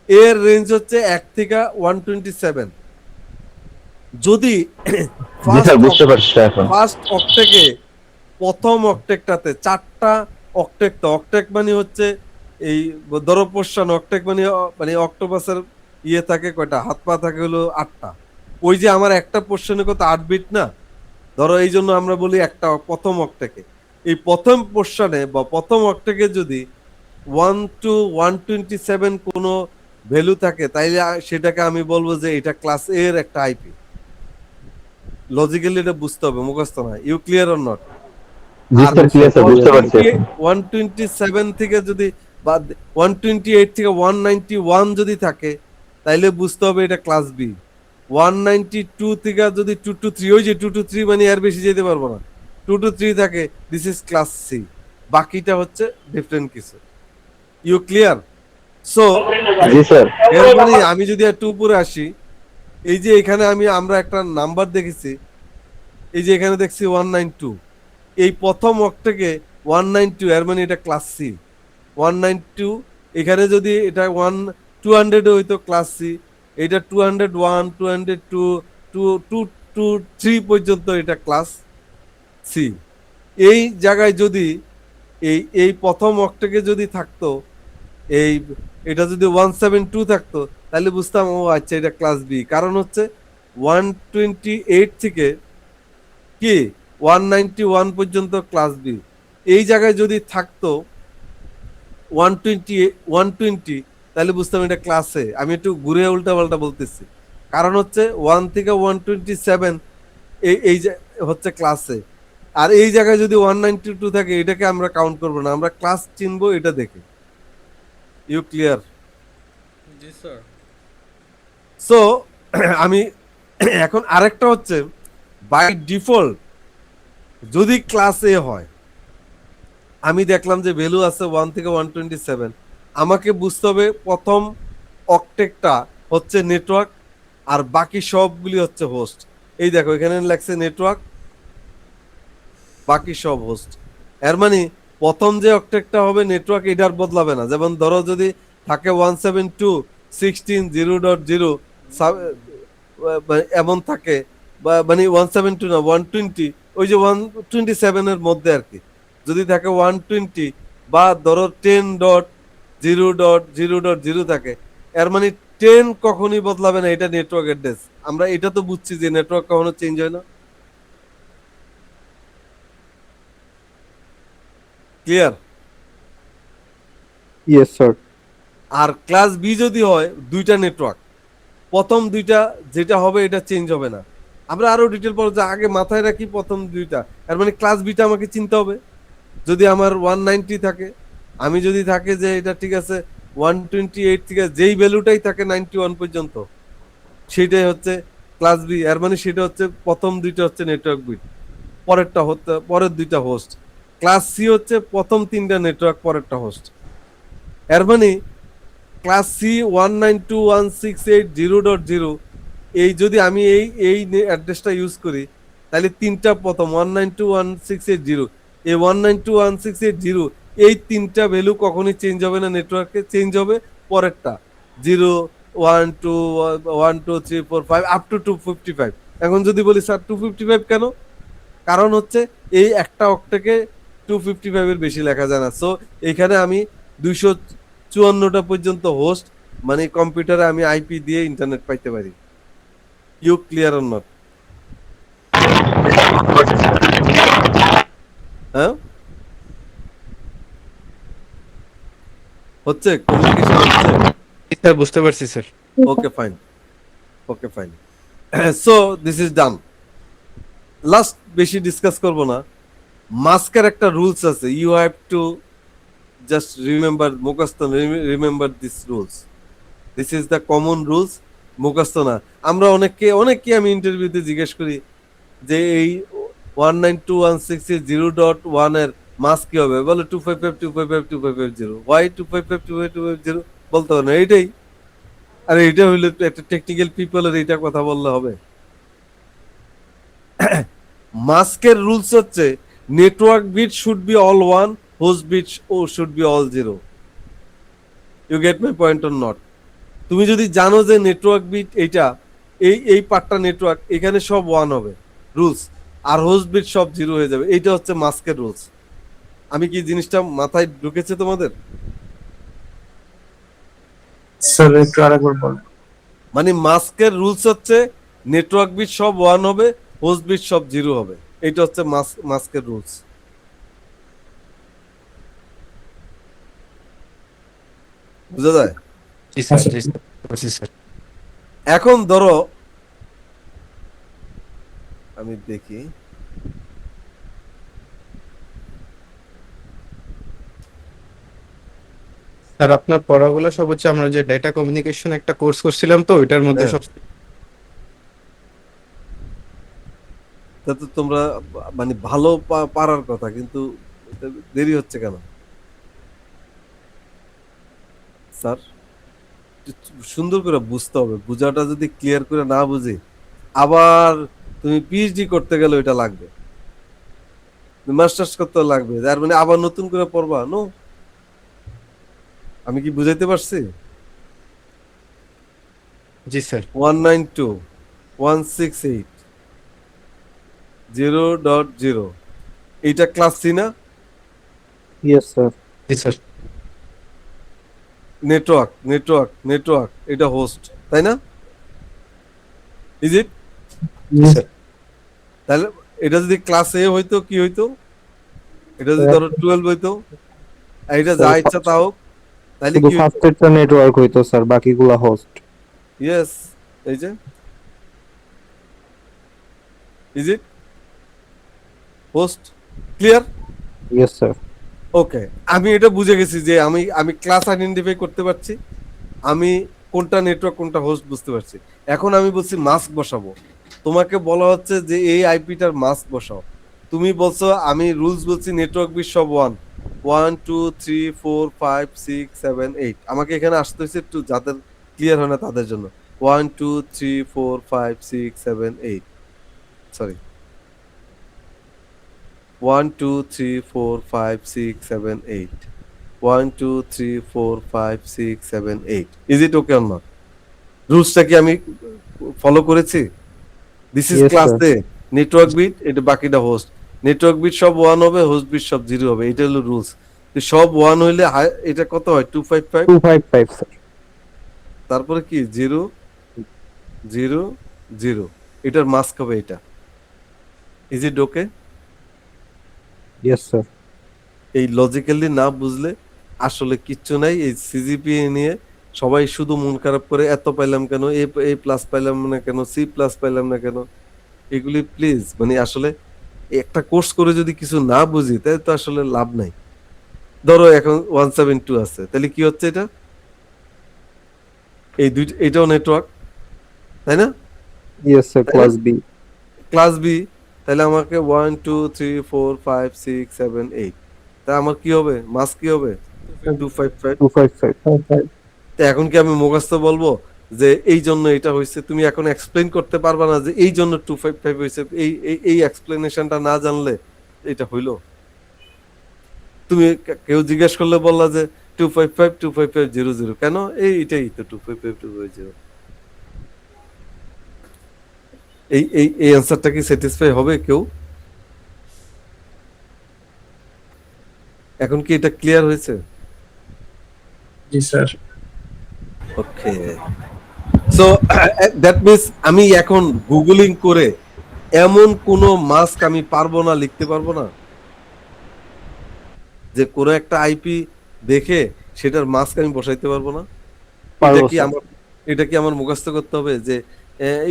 এর রেঞ্জ হচ্ছে 1 থেকে 127। যদি জি স্যার, বুঝতে পারছি এখন। ফার্স্ট অক্টেকে প্রথম অক্টেকটাতে 4টা অক্টেক, তো অক্টেক মানে হচ্ছে এই ধরো পোষণ, অক্টেক মানে মানে অক্টোপাসের ইয়ে থাকে কয়টা, হাত পা থাকে হলো 8টা। ওই যে আমার একটা পোষণে কত 8 বিট না, ধরো এই জন্য আমরা বলি একটা প্রথম অক্টেকে। এই প্রথম পোষণে বা প্রথম অক্টেকে যদি 1 to 127 কোনো ভ্যালু থাকে, তাইলে সেটাকে আমি বলবো যে এটা ক্লাস এ এর একটা আইপি। লজিক্যালি এটা বুঝতে হবে, মুখস্থ না। You clear or not? জি স্যার, ক্লিয়ার স্যার, বুঝতে পারছি এখন। 127 থেকে যদি বা 128 থেকে 191 যদি থাকে, তাইলে বুঝতে হবে এটা ক্লাস বি। 192 থেকে যদি 2 to 3, ওই যে 2 to 3 মানে এর বেশি যেতে পারবো না, 2 to 3 থাকে, দিস ইজ ক্লাস সি। বাকিটা হচ্ছে ডিফারেন্ট কিছু। You clear? সো জি স্যার। এর মানে আমি যদি একটু উপরে আসি, এই যে এখানে আমরা একটা নাম্বার দেখেছি, এই যে এখানে দেখছি 192, এই প্রথম অক্টেকে 192, এর মানে এটা ক্লাস সি। 192 এখানে যদি এটা 200 হইতো ক্লাস সি, এটা 201, 202, 223 পর্যন্ত এটা ক্লাস সি। এই জায়গায় যদি এই প্রথম অক্টেকে যদি থাকতো এটা যদি 172 থাকতো, তাহলে বুঝতাম ও আচ্ছা এটা ক্লাস বি। কারণ হচ্ছে 128 থেকে কি 191 পর্যন্ত ক্লাস বি। এই জায়গায় যদি থাকতো 120, তাহলে বুঝতাম এটা ক্লাস এ। আমি একটু ঘুরে উল্টা পাল্টা বলতেছি, কারণ হচ্ছে 1 থেকে 127 এই হচ্ছে ক্লাস এ। আর এই জায়গায় যদি 192 থাকে, এটাকে আমরা কাউন্ট করবো না, আমরা ক্লাস চিনবো এটা দেখে। You clear? জি স্যার। সো আমি এখন আরেকটা হচ্ছে, বাই ডিফল্ট যদি ক্লাস এ হয়, আমি দেখলাম যে ভ্যালু আছে 1 থেকে 127, আমাকে বুঝতে হবে প্রথম অক্টেকটা হচ্ছে নেটওয়ার্ক আর বাকি সবগুলি হচ্ছে হোস্ট। এই দেখো এখানে লেখছে নেটওয়ার্ক, বাকি সব হোস্ট। এর মানে প্রথম যে অক্টেকটা হবে নেটওয়ার্ক, এটার বদলাবে না। যেমন ধরো যদি থাকে 172.16.0.0 এমন থাকে, মানে 172 না 120, ওই যে 127 এর মধ্যে আর কি যদি থাকে 120, বা ধরো 10.0.0.0 থাকে, এর মানে 10 কখনই বদলাবে না, এটা নেটওয়ার্ক অ্যাড্রেস। আমরা এটা তো বুঝছি যে নেটওয়ার্ক কখনো চেঞ্জ হয় না। ক্লিয়ার? Yes sir. আর ক্লাস বি যদি হয় দুইটা নেটওয়ার্ক, প্রথম দুইটা যেটা হবে এটা চেঞ্জ হবে না। আমরা আরো ডিটেল পড়ব, আগে মাথায় রাখি প্রথম দুইটা। এর মানে ক্লাস বিটা আমাকে চিনতে হবে। যদি আমার 190 থাকে, আমি যদি থাকে যে এটা ঠিক আছে 128 থেকে যেই ভ্যালুটাই থাকে 91 পর্যন্ত, সেটাই হচ্ছে ক্লাস বি। এর মানে সেটা হচ্ছে প্রথম দুইটা হচ্ছে নেটওয়ার্ক বিট, পরের দুইটা হোস্ট। ক্লাস সি হচ্ছে প্রথম 3টা নেটওয়ার্ক, পরেরটা হোস্ট। এর মানে ক্লাস সি 192.168.0.0, এই যদি আমি এই অ্যাড্রেসটা ইউজ করি, তাহলে 3টা প্রথম 192.168.0, এই 192.168.0 এই 3টা ভ্যালু কখনোই চেঞ্জ হবে না নেটওয়ার্কে, চেঞ্জ হবে পরেরটা 0, 1, 2, 1, 2, 3, 4, 5 আপ টু 255। এখন যদি বলি স্যার 255 কেন? কারণ হচ্ছে এই একটা অক্টেকে 255 এর বেশি লেখা যায় না। সো এখানে আমি 54টা পর্যন্ত হোস্ট, মানে কম্পিউটারে আমি আইপি দিয়ে ইন্টারনেট পাইতে পারি। You clear or not? হ্যাঁ, হচ্ছে কমিউনিকেশন হচ্ছে। স্যার বুঝতে পারছি sir. Okay fine, okay fine. So this is done. Last বেশি ডিসকাস করব না। মাস্কের একটা রুলস আছে, you have to just remember, মুখস্থ remember this rules. This is the common rules, মুখস্থ না। আমরা অনেককে আমি ইন্টারভিউতে জিজ্ঞেস করি যে এই 192.168.0.1 এর মাস কি হবে, বলে 255.255.255.0। ওয়াই 255.255.255.0 বলতে হবে না, এইটাই। আরে এটা হইলে তো একটা টেকনিক্যাল পিপলের এইটা কথা বললে হবে? মাস্কের রুলস হচ্ছে network bit should be all one, host bit should be all zero. You get my point or not? তুমি যদি জানো যে নেটওয়ার্ক বিট এইটা, এই পার্টটা নেটওয়ার্ক, এখানে সব ওয়ান হবে রুলস, আর হোস্ট বিট সব জিরো হয়ে যাবে, এইটা হচ্ছে মাস্কের রুলস। আমি কি জিনিসটা মাথায় ঢুকেছে তোমাদের? স্যার একটু আরেকবার বলুন। মানে মাস্কের রুলস হচ্ছে নেটওয়ার্ক বিট সব ওয়ান হবে, হোস্ট বিট সব জিরো হবে, এইটা হচ্ছে মাস্কের রুলস। বুঝা যায়? জি স্যার, জি স্যার, বুঝতে পারছি স্যার। এখন ধরো আমি দেখি, স্যার আপনার পড়াগুলো সব হচ্ছে আমরা যে ডেটা কমিউনিকেশন একটা কোর্স করছিলাম, তো ওইটার মধ্যে হ্যাঁ। সব। তা তো তোমরা মানে ভালো পারার কথা, কিন্তু এটা দেরি হচ্ছে কেন স্যার? সুন্দর করে বুঝতে হবে, বুঝাটা যদি ক্লিয়ার করে না বুঝি, আবার তুমি পিএইচডি করতে গেলে ওইটা লাগবে, মাস্টার্স করতে লাগবে, যার মানে আবার নতুন করে পড়বা। নো, আমি কি বুঝাইতে পারছি? জি স্যার। 192.168.0.0 এইটা ক্লাস সি না? Yes sir. জি স্যার। নেটওয়ার্ক নেটওয়ার্ক নেটওয়ার্ক, এটা হোস্ট, তাই না? Is it? জি স্যার। তাহলে এটা যদি ক্লাস এ হইতো কি হইতো? এটা যদি ধরো 12 হইতো, আর এটা যা ইচ্ছা তা হোক, তাহলে শুধু কি হইতো? ফার্স্টেরটা নেটওয়ার্ক হইতো স্যার, বাকিগুলা হোস্ট। ইয়েস, এই যে is it host? Clear? Yes sir. Okay, আমি এটা বুঝে গেছি যে আমি আমি ক্লাস আইডেন্টিফাই করতে পারছি, আমি কোনটা নেটওয়ার্ক কোনটা হোস্ট বুঝতে পারছি। এখন আমি বলছি মাস্ক বসাবো, তোমাকে বলা হচ্ছে যে এই আইপিটার মাস্ক বসাও, তুমি বলছো আমি রুলস বলছি নেটওয়ার্ক বিট সব 1 1 2 3 4 5 6 7 8। আমাকে এখানে আসতে হয়েছে একটু, যাদের ক্লিয়ার হয় না তাদের জন্য। 1 2 3 4 5 6 7 8, sorry 1 2 3 4 5 6 7 8, 1 2 3 4 5 6 7 8। Is it okay or not? রুলসটা কি আমি ফলো করেছি? This is Yes, class sir. A network bit, এটা বাকিটা হোস্ট। নেটওয়ার্ক বিট সব ওয়ান হবে, হোস্ট বিট সব জিরো হবে, এটা হলো রুলস। সব ওয়ান হইলে এটা কত হয়? 255। 255 স্যার। তারপরে কি 0 0 0, এটার মাস্ক হবে এটা। Is it okay? Yes sir. এই লজিক্যালি না বুঝলে আসলে কিচ্ছু নাই। এই সিজিপিএ নিয়ে সবাই শুধু মন খারাপ করে, এত পাইলাম কেন, এ প্লাস পাইলাম না কেন, সি প্লাস পাইলাম না কেন, এগুলি প্লিজ মানে আসলে একটা কোর্স করে যদি কিছু না বুঝি তাহলে তো আসলে লাভ নাই। ধরো এখন 172 আছে, তাহলে কি হচ্ছে এটা? এই দুইটা, এটাও নেটওয়ার্ক, তাই না? Yes sir, class B. Class B, তাহলে আমাকে 1 2 3 4 5 6 7 8, তা আমার কি হবে? মাস কি হবে? 255। 255। তো এখন কি আমি মুখস্থ বলবো যে এই জন্য এটা হয়েছে? তুমি এখন এক্সপ্লেইন করতে পারবা না যে এই জন্য 255 হয়েছে, এই এক্সপ্লেনেশনটা না জানলে এটা হইলো? তুমি কেউ জিজ্ঞেস করলে বললা যে 255 কেন? এইটাই তো 255 এই অ্যান্সারটা কি স্যাটিসফাই হবে কেউ? এখন কি এটা ক্লিয়ার হয়েছে? জি sir. Okay, so that means আমি এখন গুগলিং করে এমন কোন মাস্ক আমি পারবো না, লিখতে পারবো না, যে কোনো একটা আইপি দেখে সেটার মাস্ক আমি বসাইতে পারবো না? এটা পারবো কি স্যার। আমার এটা কি আমার মুখস্থ করতে হবে যে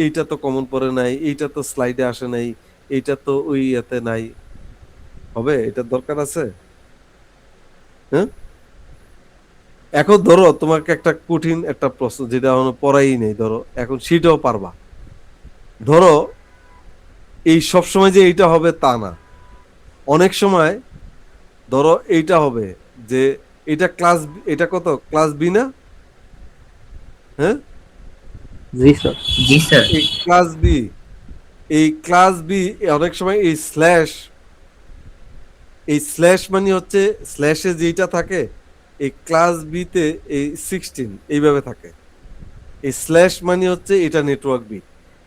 এইটা তো কমন পড়ে নাই, এইটা তো স্লাইডে আসে নাই, এইটা তো ওই ইয়াতে নাই? হবে? এটার দরকার আছে? হ্যাঁ, এখন ধরো তোমাকে একটা কঠিন একটা প্রশ্ন যেটা এখনো পড়াই নেই, ধরো এখন সেটাও পারবা। ধরো এই সব সময় যে এইটা হবে তা না, অনেক সময় ধরো এইটা হবে যে এটা ক্লাস, এটা কত ক্লাস বি না? হ্যাঁ, জি স্যার। জি স্যার। এই ক্লাস বি, এই ক্লাস বি অনেক সময় এই স্ল্যাশ মানে হচ্ছে স্ল্যাশে যেটা থাকে এই ক্লাস বি তে এই 16 এইভাবে থাকে। এই স্ল্যাশ মানে হচ্ছে এটা নেটওয়ার্ক বি।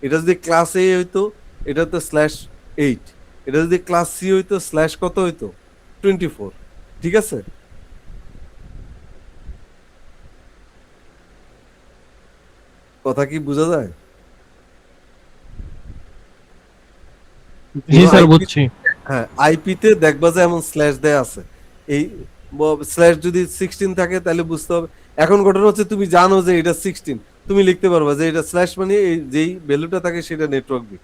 এটা যদি ক্লাস এ হইতো এটা তো স্ল্যাশ 8, এটা যদি ক্লাস সি হইতো স্ল্যাশ কত হইতো 24। ঠিক আছে, কথা কি বোঝা যায়? জি স্যার, IP বুঝছি। হ্যাঁ, আইপিতে দেখবা যে এমন স্ল্যাশ দেয়া আছে, এই স্ল্যাশ যদি 16 থাকে তাহলে বুঝতে হবে। এখন ঘটনা হচ্ছে তুমি জানো যে এটা 16, তুমি লিখতে পারবা যে এটা স্ল্যাশ মানে এই যেই ভ্যালুটা থাকে সেটা নেটওয়ার্ক বি।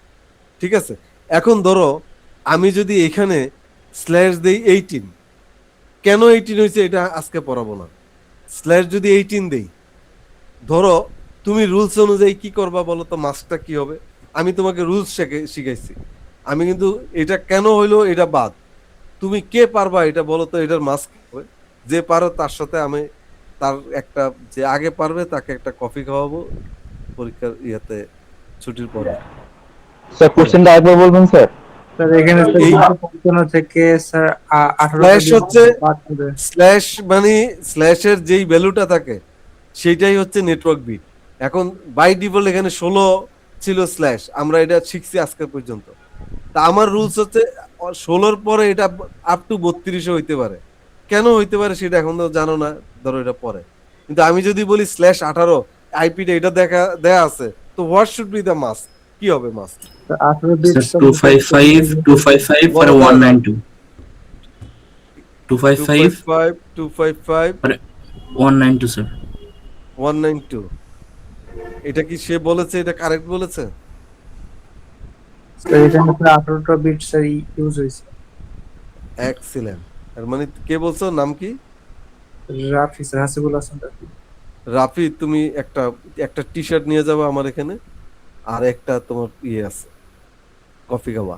ঠিক আছে, এখন ধরো আমি যদি এখানে স্ল্যাশ দেই 18, কেন 18 হয়েছে এটা আজকে পড়াবো না। স্ল্যাশ যদি 18 দেই, ধরো তুমি রুলস অনুযায়ী কি করবা বলো তো, মাস্কটা কি হবে? আমি তোমাকে রুলস শিখাইছি, আমি কিন্তু এটা কেন হইলো এটা বাদ, তুমি কে পারবা এটা বলো তো, এটার মাস্ক হবে। যে পারো তার সাথে আমি তার একটা, যে আগে পারবে তাকে একটা কফি খাওয়াবো পরীক্ষার ইয়াতে ছুটির পরে। স্যার কোশ্চেনটা আরেকবার বলবেন স্যার? স্যার এখানে স্যার এই 55 থেকে স্যার 18 স্ল্যাশ হচ্ছে স্ল্যাশ মানে স্ল্যাশের যেই ভ্যালুটা থাকে সেইটাই হচ্ছে নেটওয়ার্ক বিট। এখন বাই ডিফল্ট এখানে 16 ছিল স্ল্যাশ, আমরা এটা শিখছি আজকে পর্যন্ত। তা আমার রুলস হচ্ছে 16 পরে এটা আপ টু 32 হইতে পারে। কেন হইতে পারে সেটা এখন তো জানো না, ধরো এটা পরে। কিন্তু আমি যদি বলি স্ল্যাশ 18 আইপিটা এটা দেয়া আছে, তো what should be the mask? কি হবে মাস্ক? 18 বিট স্যার 255 আর 192 255 255 192 স্যার। 192। এটা কি সে বলেছে এটা কারেক্ট বলেছে? স্যার এখানে স্যার 18টা বিট স্যার ইউজ হয়েছে। এক্সিলেন্ট। এর মানে কে বলছো, নাম কি? রাফি স্যার, হাসিবুল হাসান রাফি। রাফি, তুমি একটা একটা টি শার্ট নিয়ে যাবে আমার এখানে, আর একটা তোমার ইয়ে আছে কফি খাওয়া।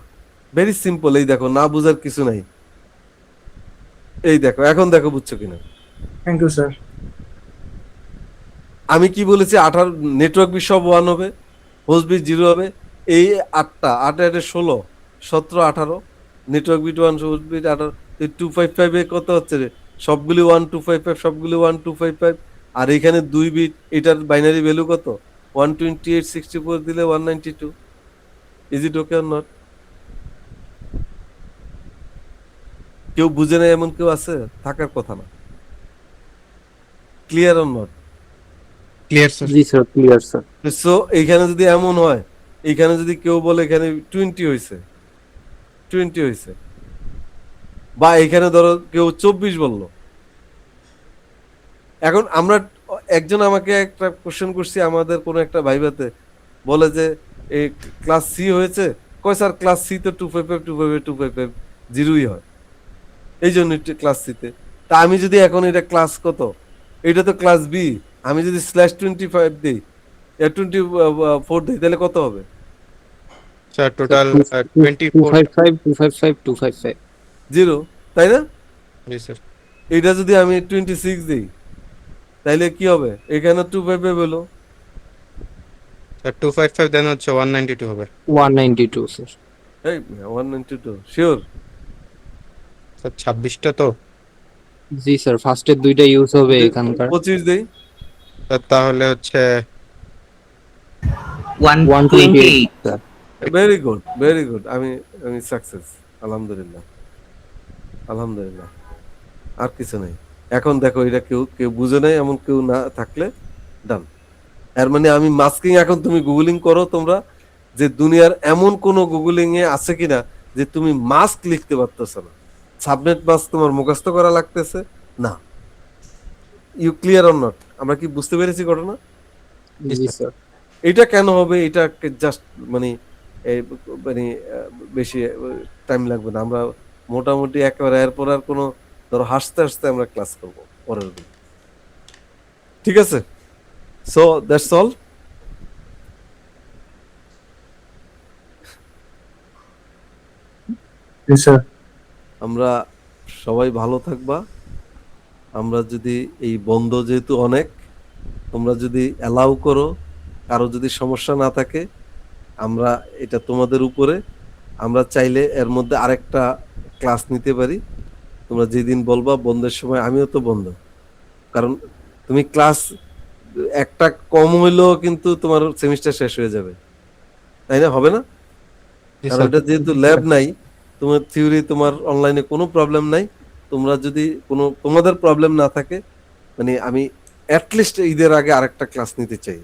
ভেরি সিম্পল, এই দেখো, না বুঝার কিছু নাই। এই দেখো, এখন দেখো বুঝছো কিনা। Thank you sir. আমি কি বলেছি, 18 নেটওয়ার্ক বি সব 1 হবে, হোস্ট বি 0 হবে। এই 8টা 8 8 16 17 18 নেটওয়ার্ক বিট 1 হোস্ট বিট 18। 255 এ কত হচ্ছে রে? সবগুলি 1 255, সবগুলি 1 255। আর এখানে 2 বিট, এটার বাইনারি ভ্যালু কত? 128 64 দিলে 192। Is it okay or not? কেউ বুঝে না এমন কেউ আছে? থাকার কথা না। Clear or not? Clear sir. জি স্যার, ক্লিয়ার স্যার। সো এইখানে যদি এমন হয়, এইখানে যদি কেউ বলে এখানে 20 হয়েছে, 20 হয়েছে, বা এখানে ধরো কেউ 24 বললো। এখন আমরা একজন আমাকে একটা কোশ্চেন করছি আমাদের কোন একটা ভাইভাতে, বলে যে এই ক্লাস সি হয়েছে, কয় স্যার ক্লাস সি তো 255 255 255 জিরোই হয়, এই জন্য ক্লাস সিতে। তা আমি যদি এখন এটা ক্লাস কত, এটা তো ক্লাস বি, আমি যদি স্ল্যাশ 25 দিই 24 দিই তাহলে কত হবে? Sir total 24। 255 255 255। 0, তাই না? জি স্যার। এটা যদি আমি 26 দিই তাইলে কি হবে? এখানে 255 হলো। স্যার 255 দেন হচ্ছে 192 হবে। 192 স্যার। এই 192 শিওর? স্যার 26টা তো। জি স্যার, ফার্স্টের দুইটা ইউজ হবে এখানকার। 25 দেই স্যার তাহলে হচ্ছে 128 sir. Very good, very good. আমি সাকসেস, আলহামদুলিল্লাহ, আলহামদুলিল্লাহ। আর কিছু নাই। এখন দেখো এটা কেউ কেউ বুঝে নাই, এমন কেউ না থাকলে ডান। এর মানে আমি মাস্কিং, এখন তুমি গুগলিং করো তোমরা, যে দুনিয়ার এমন কোন গুগলিং এ আছে কিনা যে তুমি মাস্ক লিখতে পারতেছ না, সাবনেট মাস্ক তোমার মুখস্থ করা লাগতেছে না। You clear or not? আমরা কি বুঝতে পেরেছি ঘটনা? জি স্যার। এটা কেন হবে, এটা জাস্ট মানে মানে বেশি টাইম লাগবে না, আমরা মোটামুটি একেবারে এরপর আর কোনো ধরো হাসতে হাসতে আমরা ক্লাস করব পরের দিন, ঠিক আছে? So that's all. G sir. আমরা সবাই ভালো থাকবা। আমরা যদি এই বন্ধ যেহেতু অনেক, তোমরা যদি অ্যালাউ করো, কারো যদি সমস্যা না থাকে, আমরা এটা তোমাদের উপরে, আমরা চাইলে এর মধ্যে আরেকটা ক্লাস নিতে পারি। তোমরা যেদিন বলবা বন্ধের সময়, আমিও তো বন্ধ, কারণ তুমি ক্লাস একটা কম হইলেও কিন্তু তোমার সেমিস্টার শেষ হয়ে যাবে, তাই না? হবে না? জি কারণ স্যার। এটা যেহেতু ল্যাব নাই, তোমার থিওরি, তোমার অনলাইনে কোনো প্রবলেম নাই। তোমরা যদি কোনো তোমাদের প্রবলেম না থাকে, মানে আমি অ্যাটলিস্ট ঈদের আগে আরেকটা ক্লাস নিতে চাই।